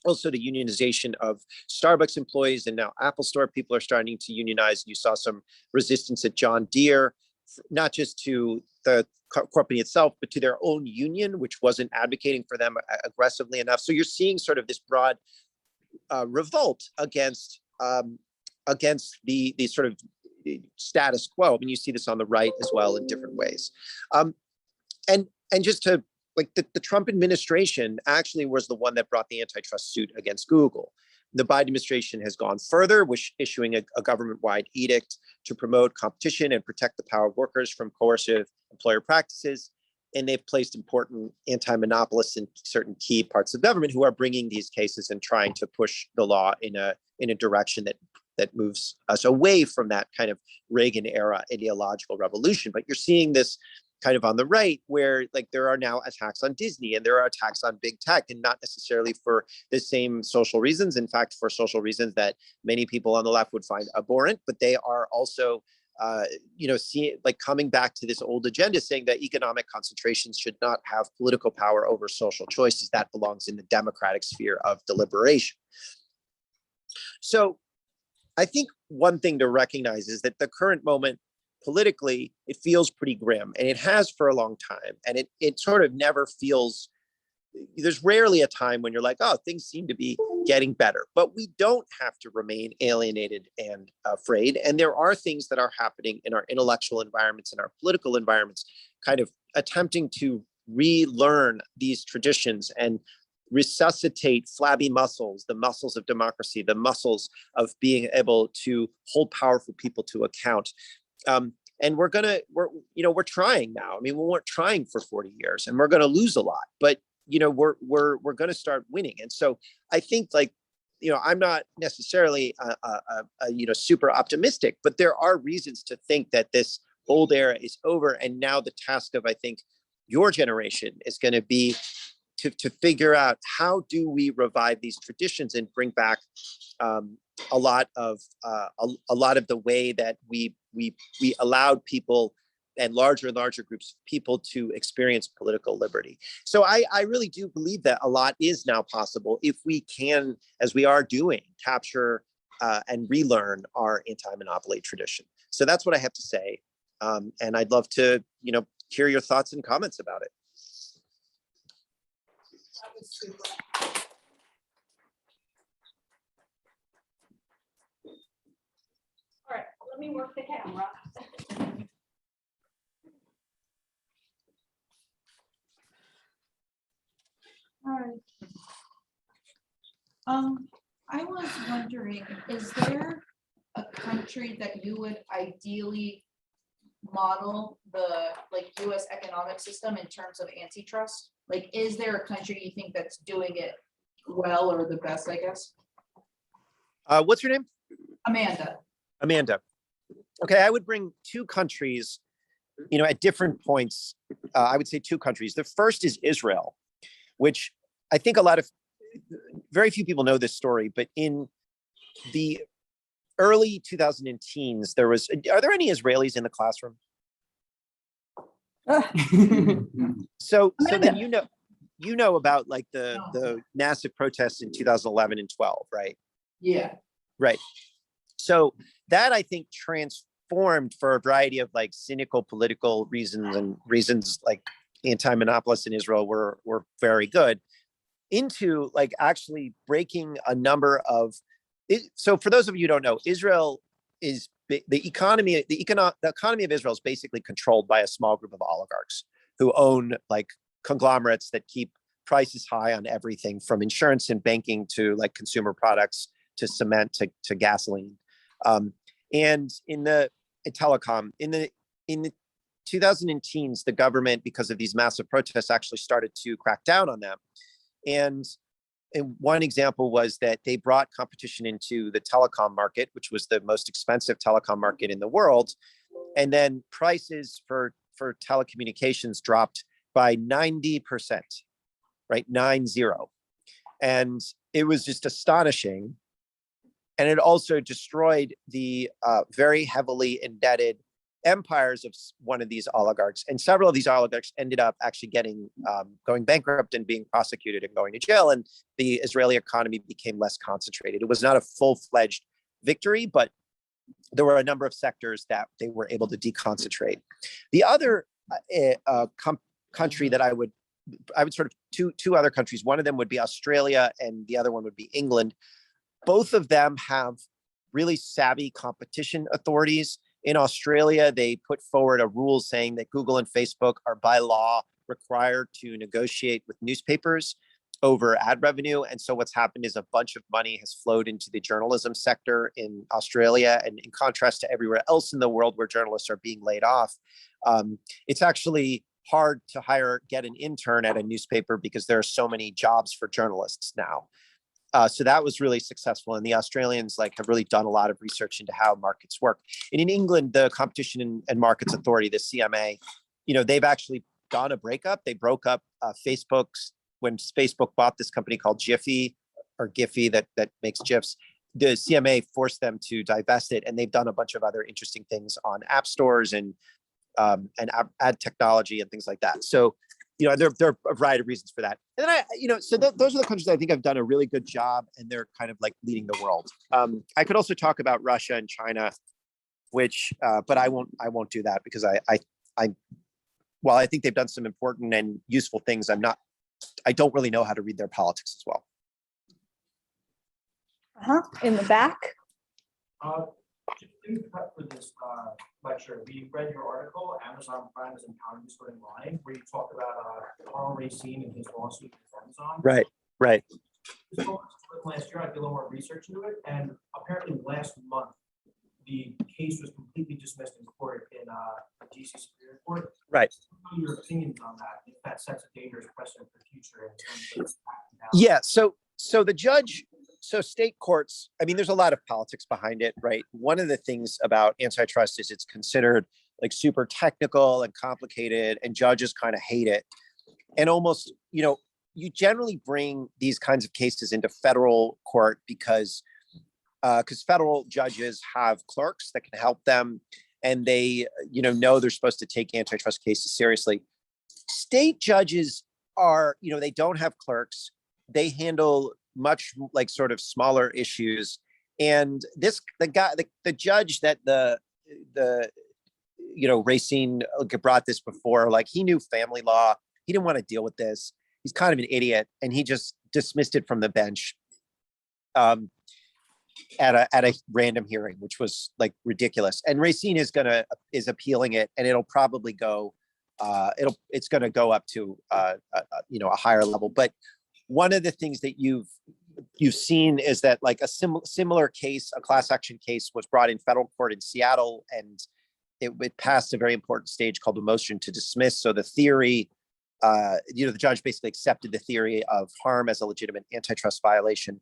also the unionization of Starbucks employees, and now Apple Store people are starting to unionize. You saw some resistance at John Deere, not just to the company itself, but to their own union, which wasn't advocating for them aggressively enough. So you're seeing sort of this broad revolt against the sort of status quo. I mean, you see this on the right as well in different ways. And just to the Trump administration actually was the one that brought the antitrust suit against Google. The Biden administration has gone further, issuing a government-wide edict to promote competition and protect the power of workers from coercive employer practices. And they've placed important anti-monopolists in certain key parts of government who are bringing these cases and trying to push the law in a direction that moves us away from that kind of Reagan era ideological revolution. But you're seeing this kind of on the right, where there are now attacks on Disney and there are attacks on big tech, and not necessarily for the same social reasons. In fact, for social reasons that many people on the left would find abhorrent, but they are also, coming back to this old agenda, saying that economic concentrations should not have political power over social choices. That belongs in the democratic sphere of deliberation. So I think one thing to recognize is that the current moment politically, it feels pretty grim, and it has for a long time. And it sort of never feels, there's rarely a time when you're like, oh, things seem to be getting better. But we don't have to remain alienated and afraid. And there are things that are happening in our intellectual environments and our political environments, kind of attempting to relearn these traditions and resuscitate flabby muscles, the muscles of democracy, the muscles of being able to hold powerful people to account. And we're trying now. I mean, we weren't trying for 40 years, and we're going to lose a lot, but we're going to start winning. And so I think, like, I'm not necessarily super optimistic, but there are reasons to think that this old era is over. And now the task of, I think, your generation is going to be to figure out, how do we revive these traditions and bring back a lot of the way that we allowed people and larger groups of people to experience political liberty. So I really do believe that a lot is now possible if we can, as we are doing, capture and relearn our anti-monopoly tradition. So that's what I have to say. And I'd love to, hear your thoughts and comments about it. That was super. All right, let me work the camera. All right. I was wondering, is there a country that you would ideally model the US economic system in terms of antitrust? Like, is there a country you think that's doing it well or the best, I guess? What's your name? Amanda. Amanda. Okay, I would bring two countries, at different points. I would say two countries. The first is Israel, which I think very few people know this story, but in the early 2010s, are there any Israelis in the classroom? So then you know about, like, the massive protests in 2011 and 12, right? Yeah. Right. So that, I think, transformed, for a variety of, like, cynical political reasons, and reasons like anti-monopolists in Israel were very good, into, like, actually breaking a number of it. So for those of you who don't know, Israel is the economy of Israel is basically controlled by a small group of oligarchs who own, like, conglomerates that keep prices high on everything from insurance and banking to, like, consumer products to cement to gasoline. And in telecom, in the 2010s, the government, because of these massive protests, actually started to crack down on them. And one example was that they brought competition into the telecom market, which was the most expensive telecom market in the world. And then prices for telecommunications dropped by 90%, right? 90. And it was just astonishing. And it also destroyed the very heavily indebted empires of one of these oligarchs. And several of these oligarchs ended up actually going bankrupt and being prosecuted and going to jail. And the Israeli economy became less concentrated. It was not a full-fledged victory, but there were a number of sectors that they were able to deconcentrate. The other country that I would sort of two other countries, one of them would be Australia and the other one would be England. Both of them have really savvy competition authorities. In Australia, they put forward a rule saying that Google and Facebook are by law required to negotiate with newspapers over ad revenue. And so what's happened is a bunch of money has flowed into the journalism sector in Australia. And in contrast to everywhere else in the world where journalists are being laid off, it's actually hard to get an intern at a newspaper because there are so many jobs for journalists now. So that was really successful. And the Australians have really done a lot of research into how markets work. And in England, the Competition and Markets Authority, the CMA, they've actually done a breakup. They broke up when Facebook bought this company called Giphy that makes GIFs. The CMA forced them to divest it. And they've done a bunch of other interesting things on app stores and ad technology and things like that. So there are a variety of reasons for that. And then those are the countries I think have done a really good job, and they're kind of like leading the world. I could also talk about Russia and China, but I won't do that because while I think they've done some important and useful things, I don't really know how to read their politics as well. In the back. In prep for this lecture, we read your article, Amazon Prime is empowering this online, where you talk about Harvey Racine and his lawsuit with Amazon. Right. Right. Last year, I did a little more research into it, and apparently last month, the case was completely dismissed in court in DC Superior Court. Right. What are your opinions on that? If that sets a dangerous precedent for future in terms of backing down? Yeah. So the judge, so state courts, I mean, there's a lot of politics behind it, right? One of the things about antitrust is it's considered like super technical and complicated, and judges kind of hate it. And almost, you generally bring these kinds of cases into federal court because federal judges have clerks that can help them, and they, know they're supposed to take antitrust cases seriously. State judges are, they don't have clerks. They handle much like sort of smaller issues. And the judge that the Racine brought this before, like he knew family law. He didn't want to deal with this. He's kind of an idiot, and he just dismissed it from the bench at a random hearing, which was like ridiculous. And Racine is appealing it, and it'll probably go. It's going to go up to a higher level. But one of the things that you've seen is that like a similar case, a class action case, was brought in federal court in Seattle, and it passed a very important stage called a motion to dismiss. So the theory, the judge basically accepted the theory of harm as a legitimate antitrust violation.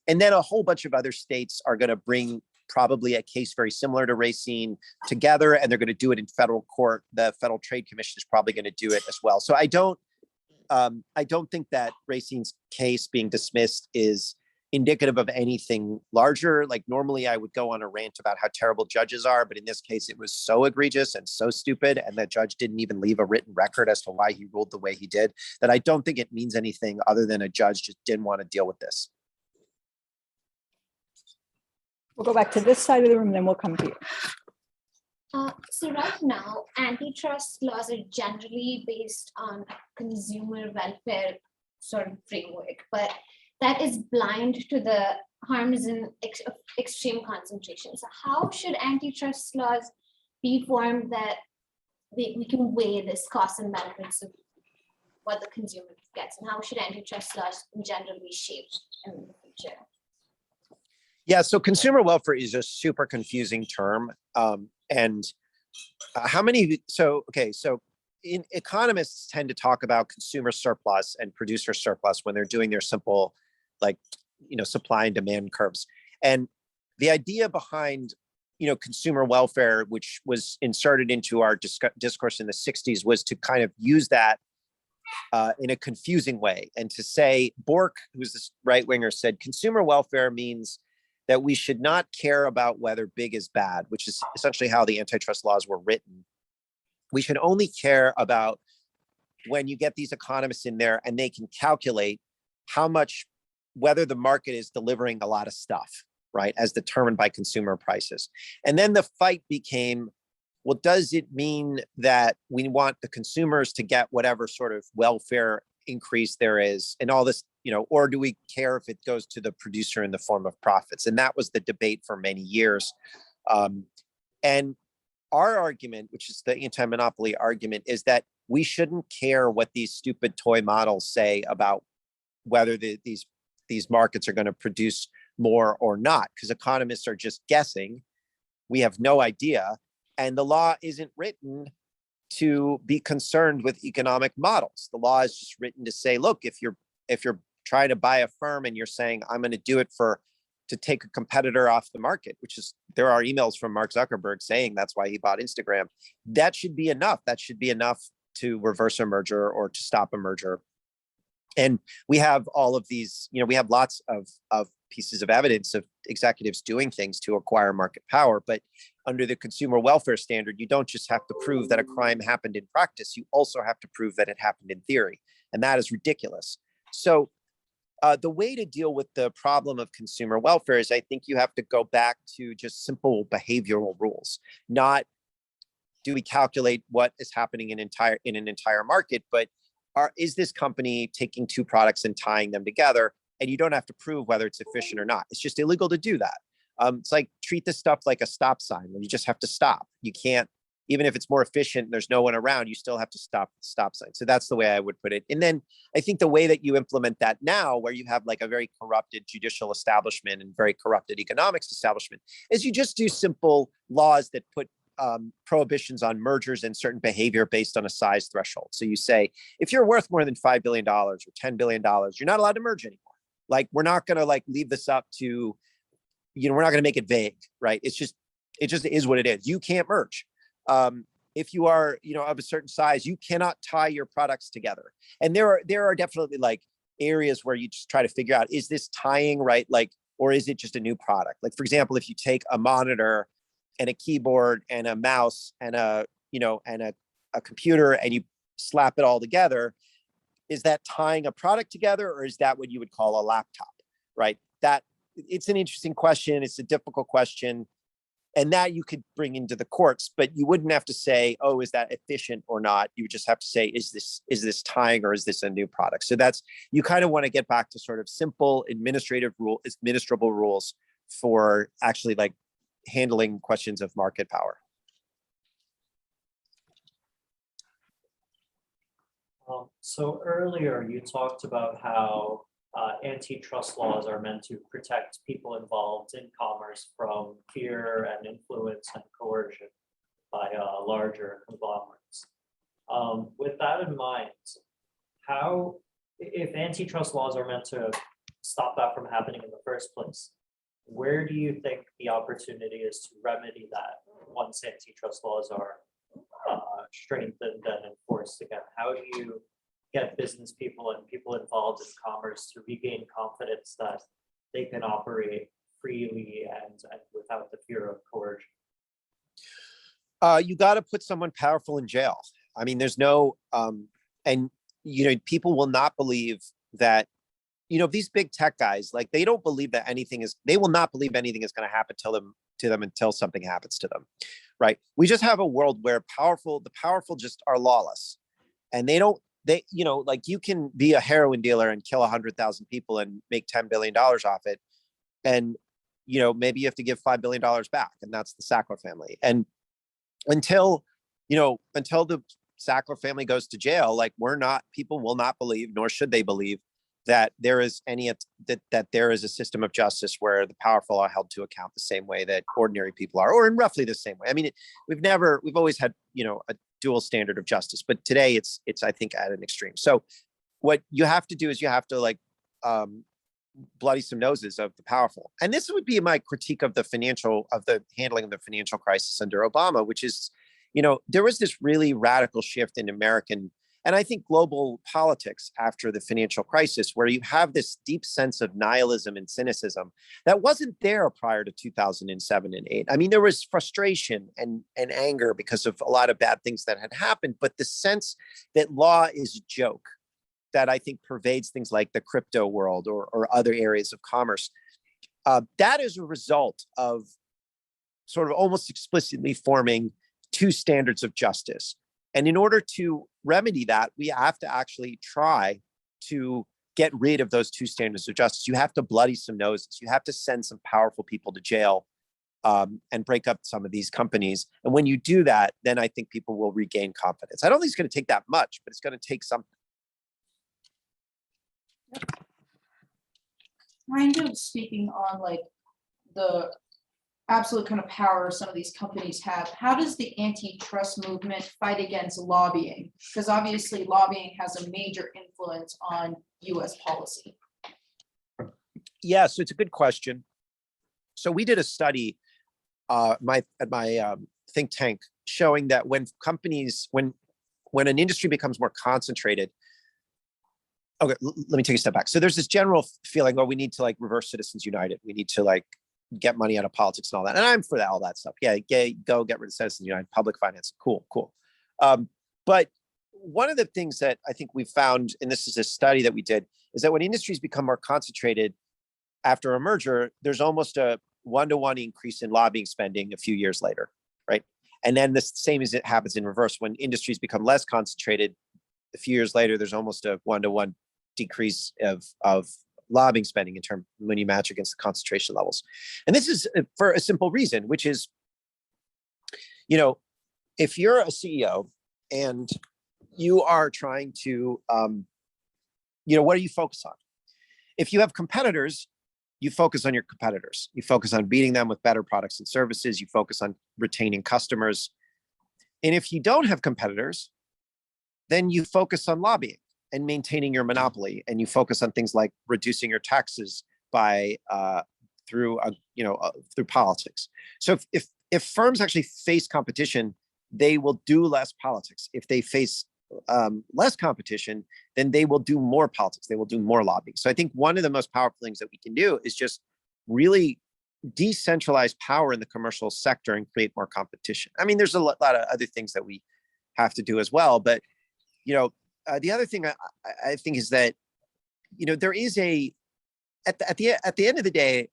And then a whole bunch of other states are going to bring probably a case very similar to Racine together, and they're going to do it in federal court. The Federal Trade Commission is probably going to do it as well. So I don't think that Racine's case being dismissed is indicative of anything larger. Like normally I would go on a rant about how terrible judges are, but in this case it was so egregious and so stupid, and the judge didn't even leave a written record as to why he ruled the way he did, that I don't think it means anything other than a judge just didn't want to deal with this. We'll go back to this side of the room, then we'll come to you. So right now, antitrust laws are generally based on a consumer welfare sort of framework, but that is blind to the harms in extreme concentration. So how should antitrust laws be formed that we can weigh this cost and benefits of what the consumer gets, and how should antitrust laws in general be shaped in the future? Yeah, so consumer welfare is a super confusing term. Economists tend to talk about consumer surplus and producer surplus when they're doing their simple, supply and demand curves. And the idea behind, consumer welfare, which was inserted into our discourse in the 60s, was to kind of use that in a confusing way. And to say, Bork, who's this right winger, said consumer welfare means that we should not care about whether big is bad, which is essentially how the antitrust laws were written. We should only care about when you get these economists in there and they can calculate how much, whether the market is delivering a lot of stuff, right, as determined by consumer prices. And then the fight became, well, does it mean that we want the consumers to get whatever sort of welfare increase there is and all this, or do we care if it goes to the producer in the form of profits? And that was the debate for many years. And our argument, which is the anti-monopoly argument, is that we shouldn't care what these stupid toy models say about whether these markets are going to produce more or not, because economists are just guessing. We have no idea. And the law isn't written to be concerned with economic models. The law is just written to say, look, if you're trying to buy a firm and you're saying, I'm going to do it to take a competitor off the market, which is, there are emails from Mark Zuckerberg saying that's why he bought Instagram. That should be enough. That should be enough to reverse a merger or to stop a merger. And we have all of these, we have lots of pieces of evidence of executives doing things to acquire market power. But under the consumer welfare standard, you don't just have to prove that a crime happened in practice. You also have to prove that it happened in theory. And that is ridiculous. So the way to deal with the problem of consumer welfare is, I think you have to go back to just simple behavioral rules. Not do we calculate what is happening in an entire market, but is this company taking two products and tying them together? And you don't have to prove whether it's efficient or not. It's just illegal to do that. It's like treat this stuff like a stop sign when you just have to stop. You can't even if it's more efficient, and there's no one around, you still have to stop the stop sign. So that's the way I would put it. And then I think the way that you implement that now, where you have like a very corrupted judicial establishment and very corrupted economics establishment, is you just do simple laws that put prohibitions on mergers and certain behavior based on a size threshold. So you say, if you're worth more than $5 billion or $10 billion, you're not allowed to merge anymore. Like, we're not going to like leave this up to, we're not going to make it vague, right? It just is what it is. You can't merge. If you are, of a certain size, you cannot tie your products together. And there are definitely like areas where you just try to figure out, is this tying right? Like, or is it just a new product? Like, for example, if you take a monitor and a keyboard and a mouse and a computer and you slap it all together, is that tying a product together, or is that what you would call a laptop, right? That it's an interesting question. It's a difficult question. And that you could bring into the courts, but you wouldn't have to say, oh, is that efficient or not? You would just have to say, is this tying, or is this a new product? So you kind of want to get back to sort of simple administrable rules for actually like handling questions of market power. So earlier you talked about how antitrust laws are meant to protect people involved in commerce from fear and influence and coercion by larger conglomerates. With that in mind, if antitrust laws are meant to stop that from happening in the first place, where do you think the opportunity is to remedy that once antitrust laws are strengthened and enforced again? How do you get business people and people involved in commerce to regain confidence that they can operate freely and without the fear of coercion? You got to put someone powerful in jail. I mean, there's no, and people will not believe that, these big tech guys, like, they don't believe that they will not believe anything is going to happen to them until something happens to them, right? We just have a world where the powerful just are lawless, and like, you can be a heroin dealer and kill 100,000 people and make $10 billion off it. And, maybe you have to give $5 billion back, and that's the Sackler family. And until the Sackler family goes to jail, like, people will not believe, nor should they believe, that there is that there is a system of justice where the powerful are held to account the same way that ordinary people are, or in roughly the same way. I mean, we've always had, a dual standard of justice, but today it's I think at an extreme. So what you have to do is you have to like bloody some noses of the powerful. And this would be my critique of the handling of the financial crisis under Obama, which is, there was this really radical shift in American, and I think global politics after the financial crisis, where you have this deep sense of nihilism and cynicism that wasn't there prior to 2007 and 8. I mean, there was frustration and anger because of a lot of bad things that had happened, but the sense that law is a joke that I think pervades things like the crypto world or other areas of commerce, that is a result of sort of almost explicitly forming two standards of justice. And in order to remedy that, we have to actually try to get rid of those two standards of justice. You have to bloody some noses. You have to send some powerful people to jail and break up some of these companies. And when you do that, then I think people will regain confidence. I don't think it's going to take that much, but it's going to take something. Kind of speaking on like the absolute kind of power some of these companies have, how does the antitrust movement fight against lobbying? Because obviously lobbying has a major influence on US policy. Yeah, so it's a good question. So we did a study at my think tank showing that when an industry becomes more concentrated, okay, let me take a step back. So there's this general feeling, well, we need to like reverse Citizens United. We need to like get money out of politics and all that. And I'm for that, all that stuff. Yeah, go get rid of Citizens United, public finance. Cool. But one of the things that I think we found, and this is a study that we did, is that when industries become more concentrated after a merger, there's almost a 1-to-1 increase in lobbying spending a few years later, right? And then the same as it happens in reverse. When industries become less concentrated, a few years later, there's almost a 1-to-1 decrease of lobbying spending in terms when you match against the concentration levels. And this is for a simple reason, which is, if you're a CEO and you are trying to, what do you focus on? If you have competitors, you focus on your competitors. You focus on beating them with better products and services. You focus on retaining customers. And if you don't have competitors, then you focus on lobbying and maintaining your monopoly. And you focus on things like reducing your taxes by through politics. So if firms actually face competition, they will do less politics. If they face less competition, then they will do more politics. They will do more lobbying. So I think one of the most powerful things that we can do is just really decentralize power in the commercial sector and create more competition. I mean, there's a lot of other things that we have to do as well. But, the other thing I think is that, there is at the end of the day,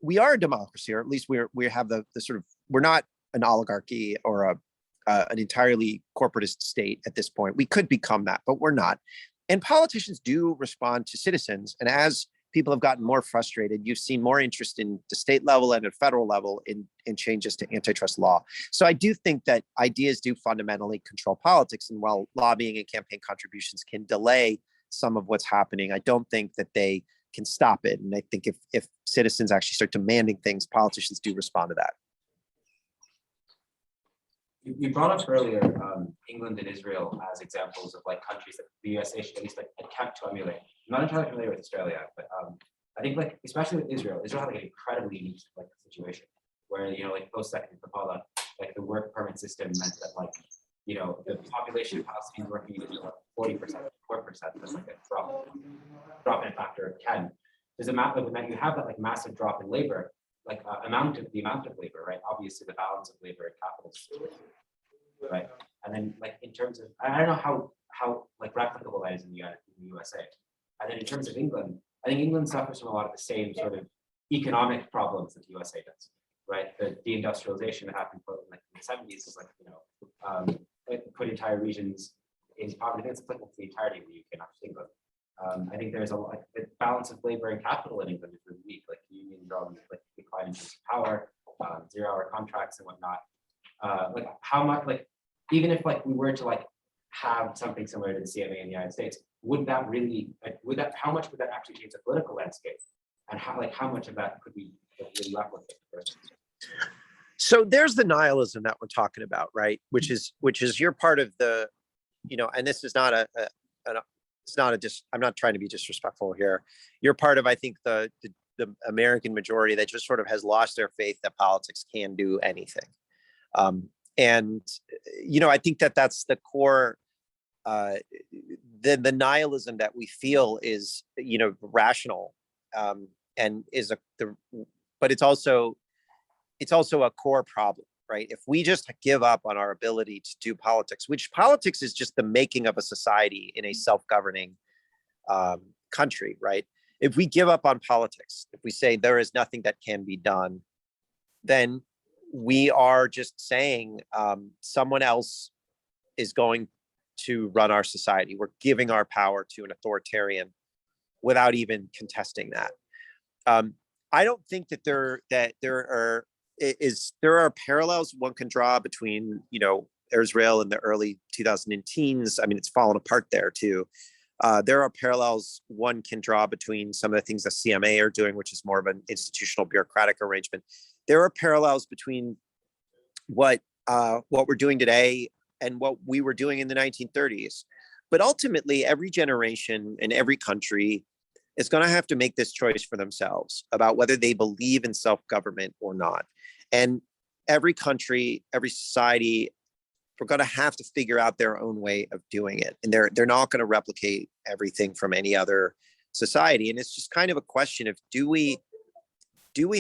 we are a democracy, or at least we have the sort of, we're not an oligarchy or an entirely corporatist state at this point. We could become that, but we're not. And politicians do respond to citizens. And as people have gotten more frustrated, you've seen more interest in the state level and at federal level in changes to antitrust law. So I do think that ideas do fundamentally control politics. And while lobbying and campaign contributions can delay some of what's happening, I don't think that they can stop it. And I think if citizens actually start demanding things, politicians do respond to that. You brought up earlier England and Israel as examples of like countries that the USA should at least like attempt to emulate. I'm not entirely familiar with Australia, but I think like especially with Israel had like an incredibly unique like situation where like post-second Intifada, like the work permit system meant that like the population of Palestinians working in Israel 40%, 4%. That's like a drop in a factor of 10. There's a map that you have that like massive drop in labor. Like the amount of labor, right? Obviously, the balance of labor and capital situation, right? And then, like in terms of, I don't know how like replicable that is in the USA. And then in terms of England, I think England suffers from a lot of the same sort of economic problems that the USA does, right? The deindustrialization that happened like in the 70s is like it put entire regions in poverty. It's applicable to the entirety of the UK, not just England. I think there's like the balance of labor and capital in England is really weak. Like unions are on like decline in terms of power, 0-hour contracts and whatnot. Like how much, like even if like we were to like have something similar to the CMA in the United States, would that really how much would that actually change the political landscape, and how much of that could we really replicate? So there's the nihilism that we're talking about, right? Which is you're part of the, and this is not I'm not trying to be disrespectful here. You're part of, I think, the American majority that just sort of has lost their faith that politics can do anything. And, I think that that's the core, the nihilism that we feel is, rational, and but it's also a core problem. Right? If we just give up on our ability to do politics, which politics is just the making of a society in a self-governing country, right? If we give up on politics, if we say there is nothing that can be done, then we are just saying someone else is going to run our society. We're giving our power to an authoritarian without even contesting that. I don't think that there are parallels one can draw between, Israel in the early 2010s. I mean, it's fallen apart there too. There are parallels one can draw between some of the things the CMA are doing, which is more of an institutional bureaucratic arrangement. There are parallels between what we're doing today and what we were doing in the 1930s. But ultimately, every generation and every country is going to have to make this choice for themselves about whether they believe in self-government or not. And every country, every society, we're going to have to figure out their own way of doing it. And they're not going to replicate everything from any other society. And it's just kind of a question of, do we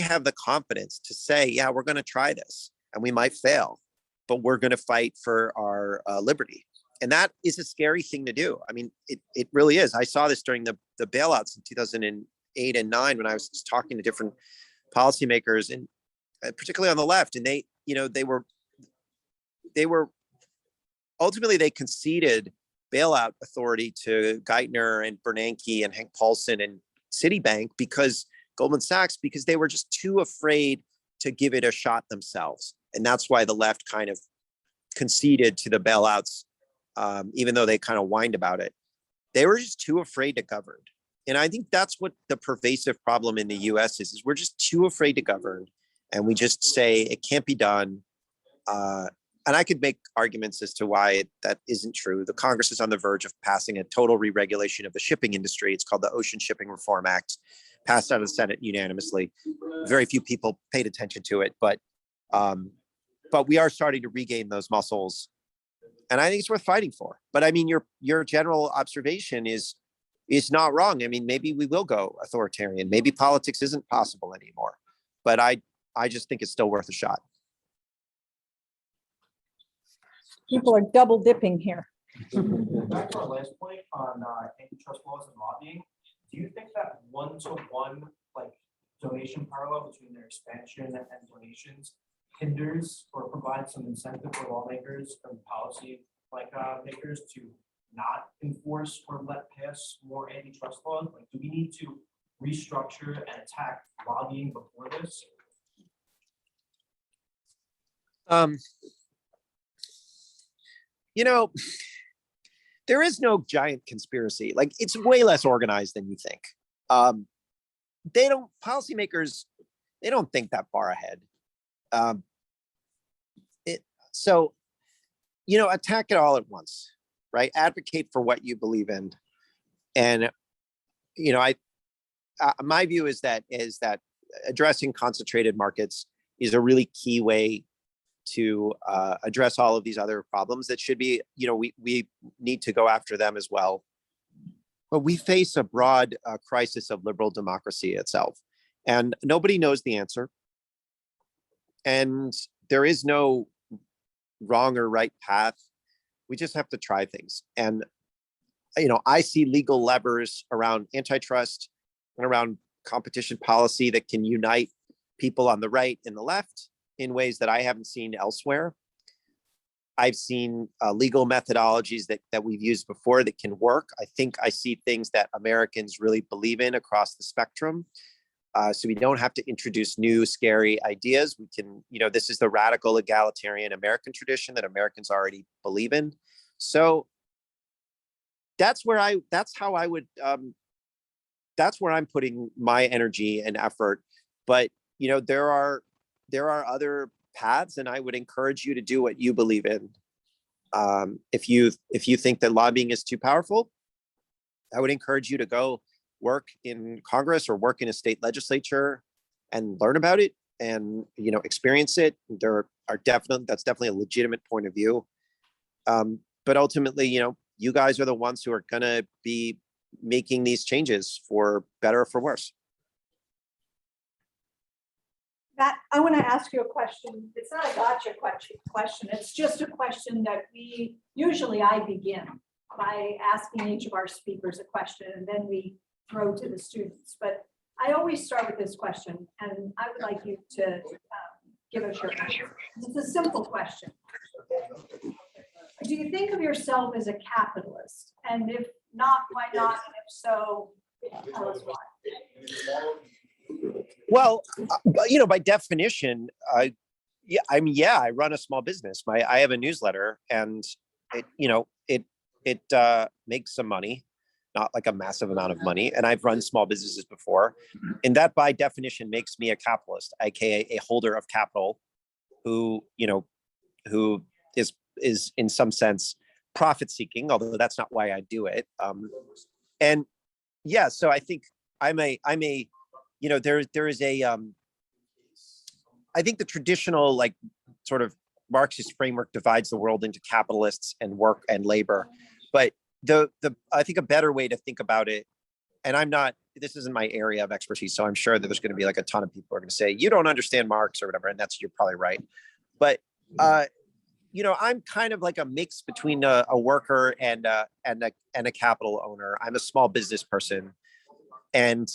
have the confidence to say, yeah, we're going to try this and we might fail, but we're going to fight for our liberty. And that is a scary thing to do. I mean, it really is. I saw this during the bailouts in 2008 and 9 when I was talking to different policymakers, and particularly on the left, and they were ultimately, they conceded bailout authority to Geithner and Bernanke and Hank Paulson and Citibank because Goldman Sachs, because they were just too afraid to give it a shot themselves. And that's why the left kind of conceded to the bailouts, even though they kind of whined about it. They were just too afraid to govern. And I think that's what the pervasive problem in the US is we're just too afraid to govern. And we just say it can't be done. And I could make arguments as to why that isn't true. The Congress is on the verge of passing a total re-regulation of the shipping industry. It's called the Ocean Shipping Reform Act, passed out of the Senate unanimously. Very few people paid attention to it, but we are starting to regain those muscles. And I think it's worth fighting for. But I mean, your general observation is not wrong. I mean, maybe we will go authoritarian. Maybe politics isn't possible anymore. But I just think it's still worth a shot. People are double dipping here. Back to our last point on antitrust laws and lobbying, do you think that one-to-one like donation parallel between their expansion and donations hinders or provides some incentive for lawmakers and policy makers to not enforce or let pass more antitrust laws? Like, do we need to restructure and attack lobbying before this? You know, there is no giant conspiracy. Like, it's way less organized than you think. Policymakers, they don't think that far ahead. So, attack it all at once, right? Advocate for what you believe in. And, my view is that addressing concentrated markets is a really key way to address all of these other problems that should be, we need to go after them as well. But we face a broad crisis of liberal democracy itself, and nobody knows the answer. And there is no wrong or right path. We just have to try things. And, I see legal levers around antitrust and around competition policy that can unite people on the right and the left in ways that I haven't seen elsewhere. I've seen legal methodologies that we've used before that can work. I think I see things that Americans really believe in across the spectrum. So we don't have to introduce new, scary ideas. We can, this is the radical egalitarian American tradition that Americans already believe in. So that's where I'm putting my energy and effort. But, there are other paths, and I would encourage you to do what you believe in. If you think that lobbying is too powerful, I would encourage you to go work in Congress or work in a state legislature and learn about it and, experience it. That's definitely a legitimate point of view. But ultimately, you guys are the ones who are going to be making these changes for better or for worse. Matt, I want to ask you a question. It's not a gotcha question. It's just a question that I begin by asking each of our speakers a question, and then we throw to the students. But I always start with this question, and I would like you to give us your answer. It's a simple question. Do you think of yourself as a capitalist? And if not, why not? And if so, tell us why. Well, by definition, I run a small business. I have a newsletter, and it makes some money, not like a massive amount of money. And I've run small businesses before, and that by definition makes me a capitalist, aka a holder of capital, who is in some sense profit seeking, although that's not why I do it. And yeah, so I think there is a I think the traditional sort of Marxist framework divides the world into capitalists and work and labor, but I think a better way to think about it, and this isn't my area of expertise, so I'm sure that there's going to be a ton of people who are going to say you don't understand Marx or whatever, and you're probably right, but I'm kind of like a mix between a worker and a capital owner. I'm a small business person, and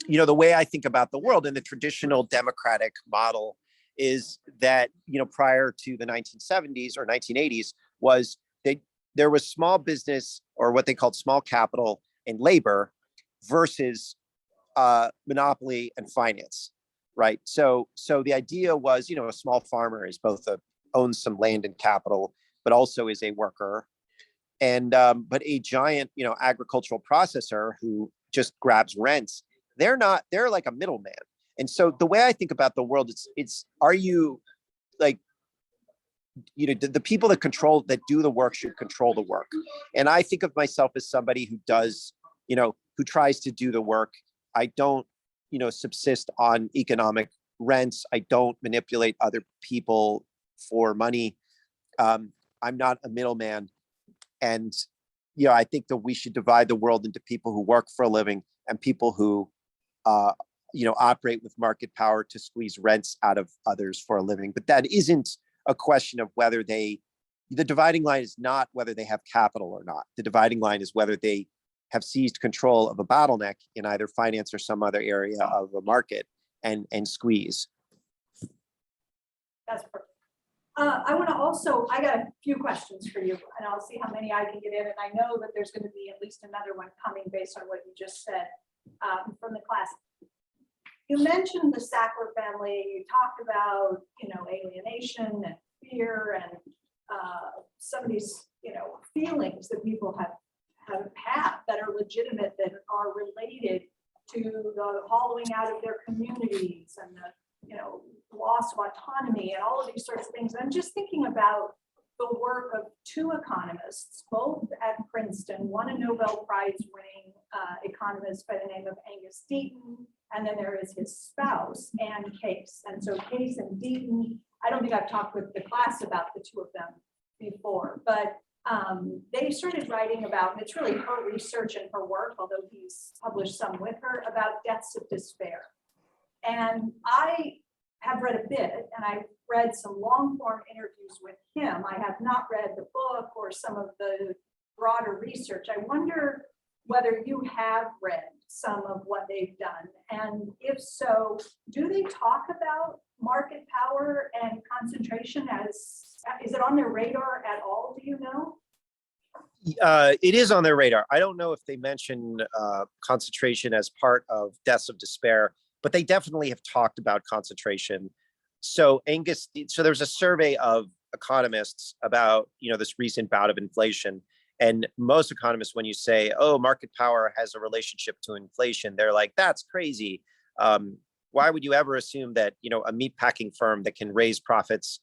the way I think about the world in the traditional democratic model is that, prior to the 1970s or 1980s there was small business, or what they called small capital and labor, versus monopoly and finance, right? So the idea was, a small farmer is both a owns some land and capital, but also is a worker. And but a giant, agricultural processor who just grabs rents, they're like a middleman. And so the way I think about the world, are you like, the people that do the work should control the work. And I think of myself as somebody who does, who tries to do the work. I don't, subsist on economic rents. I don't manipulate other people for money. I'm not a middleman. And, I think that we should divide the world into people who work for a living and people who, operate with market power to squeeze rents out of others for a living. But that isn't a question of whether the dividing line is not whether they have capital or not. The dividing line is whether they have seized control of a bottleneck in either finance or some other area of a market and squeeze. That's perfect. I got a few questions for you, and I'll see how many I can get in. And I know that there's going to be at least another one coming based on what you just said from the class. You mentioned the Sackler family. You talked about, alienation and fear and some of these, feelings that people have had that are legitimate, that are related to the hollowing out of their communities and the, loss of autonomy and all of these sorts of things. I'm just thinking about the work of two economists, both at Princeton, one a Nobel Prize winning economist by the name of Angus Deaton, and then there is his spouse, Anne Case. And so Case and Deaton, I don't think I've talked with the class about the two of them before, but they started writing about, and it's really her research and her work, although he's published some with her, about deaths of despair. And I have read a bit, and I've read some long form interviews with him. I have not read the book or some of the broader research. I wonder whether you have read some of what they've done. And if so, do they talk about market power and concentration is it on their radar at all? Do you know? It is on their radar. I don't know if they mention concentration as part of deaths of despair, but they definitely have talked about concentration. So there's a survey of economists about, this recent bout of inflation. And most economists, when you say, oh, market power has a relationship to inflation, they're like, that's crazy. Why would you ever assume that, a meatpacking firm that can raise profits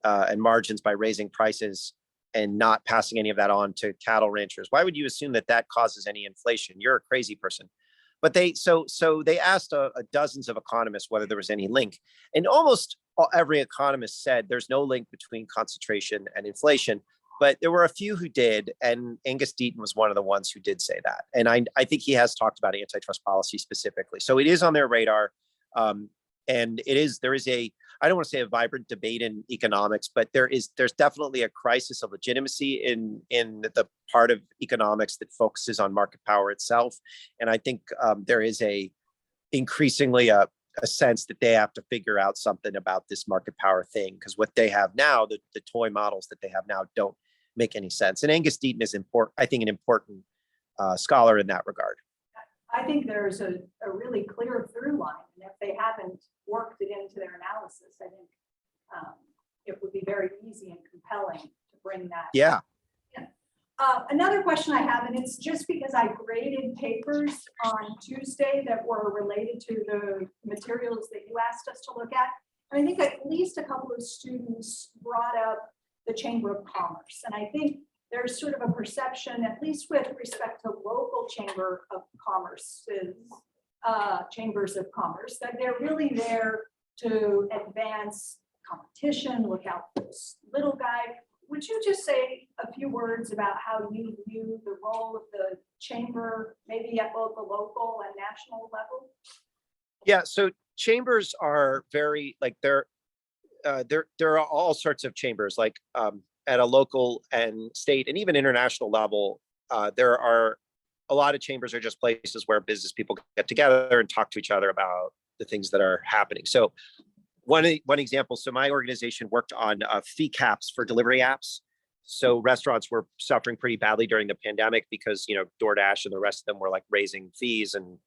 and margins by raising prices and not passing any of that on to cattle ranchers, why would you assume that that causes any inflation? You're a crazy person. But they asked dozens of economists whether there was any link, and almost every economist said there's no link between concentration and inflation. But there were a few who did, and Angus Deaton was one of the ones who did say that. And I think he has talked about antitrust policy specifically. So it is on their radar, and there is I don't want to say a vibrant debate in economics, but there's definitely a crisis of legitimacy in the part of economics that focuses on market power itself. And I think there is increasingly a sense that they have to figure out something about this market power thing, because what they have now, the toy models that they have now, don't make any sense. And Angus Deaton is I think an important scholar in that regard. I think there's a really clear through line, and if they haven't worked it into their analysis, I think it would be very easy and compelling to bring that. Yeah. Another question I have, and it's just because I graded papers on Tuesday that were related to the materials that you asked us to look at. And I think at least a couple of students brought up the Chamber of Commerce. And I think there's sort of a perception, at least with respect to local Chamber of Commerce's chambers of commerce, that they're really there to advance competition, look out for this little guy. Would you just say a few words about how you view the role of the chamber, maybe at both the local and national level? Yeah, so chambers are very, like, there are all sorts of chambers, like at a local and state and even international level. There are a lot of chambers are just places where business people get together and talk to each other about the things that are happening. So one example, so my organization worked on fee caps for delivery apps. So restaurants were suffering pretty badly during the pandemic because, DoorDash and the rest of them were like raising fees and,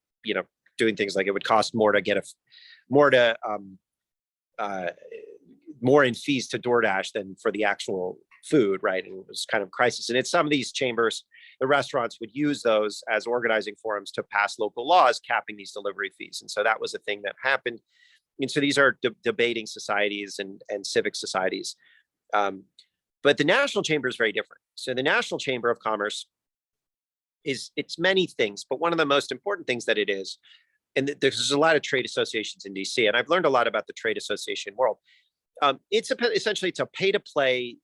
more in fees to DoorDash than for the actual food, right? And it was kind of crisis. And it's some of these chambers, the restaurants would use those as organizing forums to pass local laws capping these delivery fees. And so that was a thing that happened. And so these are debating societies and civic societies. But the National Chamber is very different. So the National Chamber of Commerce it's many things, but one of the most important things that it is, and there's a lot of trade associations in DC, and I've learned a lot about the trade association world. Essentially it's a pay-to-play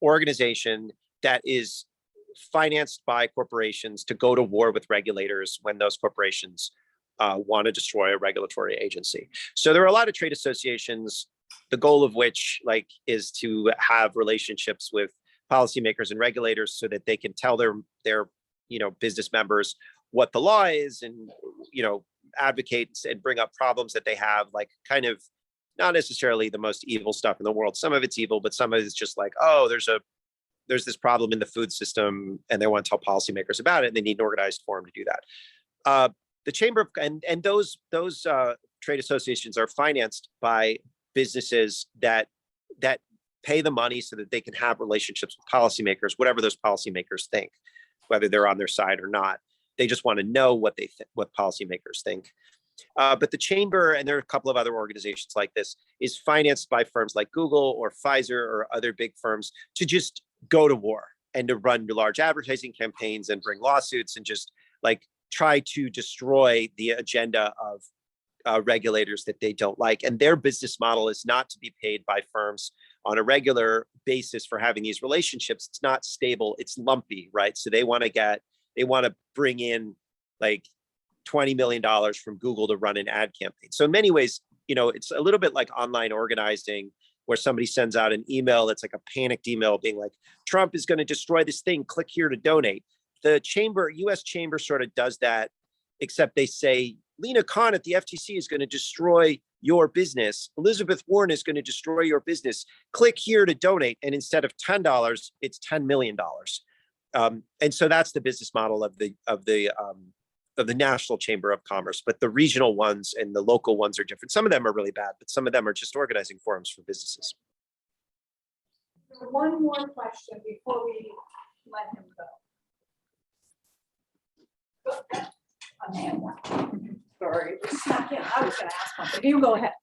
organization that is financed by corporations to go to war with regulators when those corporations want to destroy a regulatory agency. So there are a lot of trade associations, the goal of which is to have relationships with policymakers and regulators so that they can tell their business members what the law is and advocate and bring up problems that they have, like kind of not necessarily the most evil stuff in the world. Some of it's evil, but some of it's just like, oh, there's this problem in the food system and they want to tell policymakers about it and they need an organized forum to do that. The chamber of, and those trade associations are financed by businesses that pay the money so that they can have relationships with policymakers, whatever those policymakers think, whether they're on their side or not. They just want to know what policymakers think. But the chamber, and there are a couple of other organizations like this, is financed by firms like Google or Pfizer or other big firms to just go to war and to run large advertising campaigns and bring lawsuits and just try to destroy the agenda of regulators that they don't like. And their business model is not to be paid by firms on a regular basis for having these relationships. It's not stable, it's lumpy, right? So they want to bring in $20 million from Google to run an ad campaign. So in many ways, it's a little bit like online organizing where somebody sends out an email that's like a panicked email being like, Trump is going to destroy this thing, click here to donate. The US Chamber sort of does that, except they say, Lena Khan at the FTC is going to destroy your business. Elizabeth Warren is going to destroy your business. Click here to donate. And instead of $10, it's $10 million. And so that's the business model of the National Chamber of Commerce. But the regional ones and the local ones are different. Some of them are really bad, but some of them are just organizing forums for businesses. One more question before we let him go. Amanda. Sorry, snuck in. I was going to ask something. You go ahead.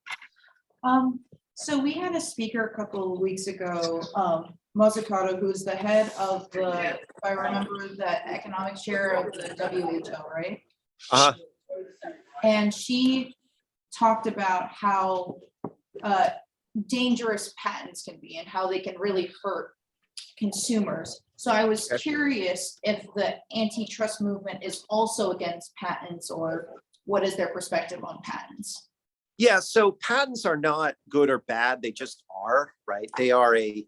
So we had a speaker a couple of weeks ago, Mazzucato, who's the head of if I remember, the economic chair of the WHO, right? Uh-huh. And she talked about how dangerous patents can be and how they can really hurt consumers. So I was curious if the antitrust movement is also against patents, or what is their perspective on patents? Yeah, so patents are not good or bad. They just are, right? They are a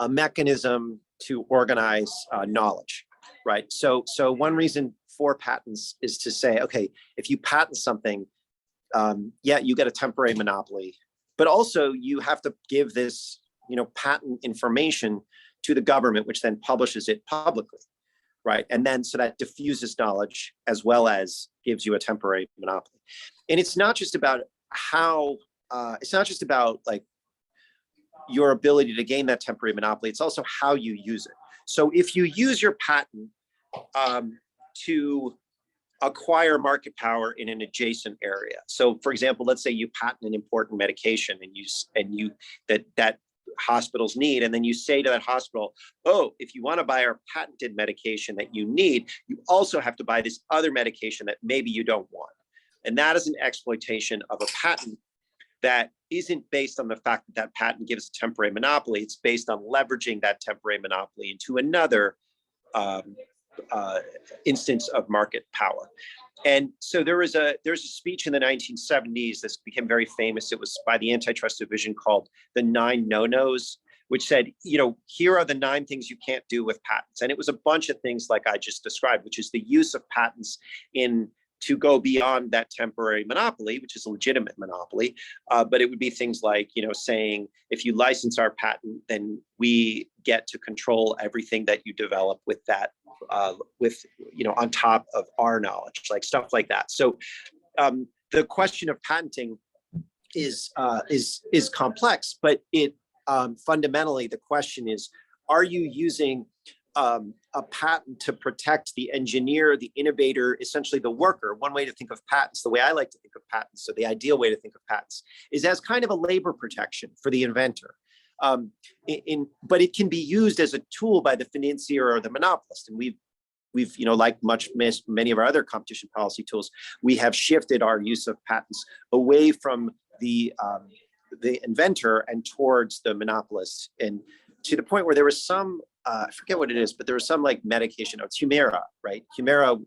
mechanism to organize knowledge, right? So one reason for patents is to say, okay, if you patent something, you get a temporary monopoly, but also you have to give this, patent information to the government, which then publishes it publicly, right? And then so that diffuses knowledge as well as gives you a temporary monopoly. And it's not just about your ability to gain that temporary monopoly, it's also how you use it. So if you use your patent to acquire market power in an adjacent area. So for example, let's say you patent an important medication and that hospitals need, and then you say to that hospital, oh, if you want to buy our patented medication that you need, you also have to buy this other medication that maybe you don't want. And that is an exploitation of a patent that isn't based on the fact that that patent gives a temporary monopoly. It's based on leveraging that temporary monopoly into another instance of market power. And so there's a speech in the 1970s that became very famous. It was by the antitrust division called the 9 no-nos, which said, here are the 9 things you can't do with patents. And it was a bunch of things like I just described, which is the use of patents to go beyond that temporary monopoly, which is a legitimate monopoly. But it would be things like, saying, if you license our patent, then we get to control everything that you develop with that, on top of our knowledge, like stuff like that. So the question of patenting is complex, but it fundamentally, the question is, are you using a patent to protect the engineer, the innovator, essentially the worker? One way to think of patents, the way I like to think of patents, so the ideal way to think of patents, is as kind of a labor protection for the inventor. But it can be used as a tool by the financier or the monopolist. And we've like many of our other competition policy tools, we have shifted our use of patents away from the inventor and towards the monopolist, and to the point where there was some, I forget what it is, but there was some like medication, it's Humira, right? Humira,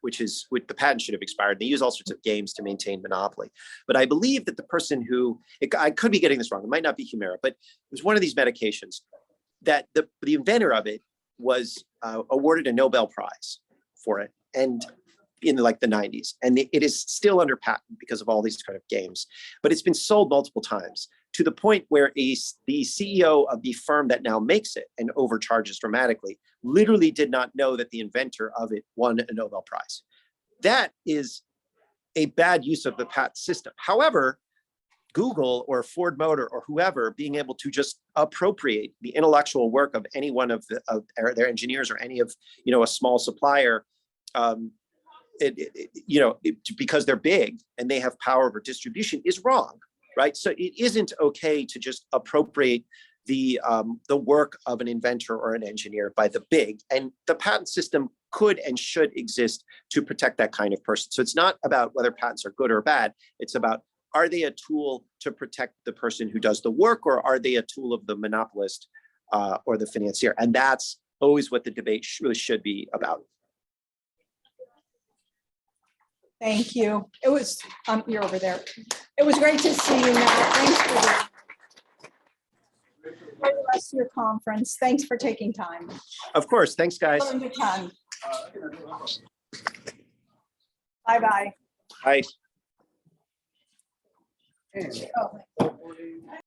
which the patent should have expired. They use all sorts of games to maintain monopoly. But I believe that the person who, I could be getting this wrong, it might not be Humira, but it was one of these medications that the inventor of it was awarded a Nobel Prize for it, and in like the 90s, and it is still under patent because of all these kind of games, but it's been sold multiple times to the point where the CEO of the firm that now makes it and overcharges dramatically literally did not know that the inventor of it won a Nobel Prize. That is a bad use of the patent system. However, Google or Ford Motor or whoever being able to just appropriate the intellectual work of any one of their engineers or any of a small supplier, because they're big and they have power over distribution, is wrong, right? So it isn't okay to just appropriate the work of an inventor or an engineer by the big, and the patent system could and should exist to protect that kind of person. So it's not about whether patents are good or bad. It's about, are they a tool to protect the person who does the work, or are they a tool of the monopolist or the financier? And that's always what the debate really should be about. Thank you. It was, you're over there. It was great to see you, Matt. Thanks for the rest of your conference. Thanks for taking time. Of course. Thanks, guys. Learned a ton. Bye-bye. Bye. Oh.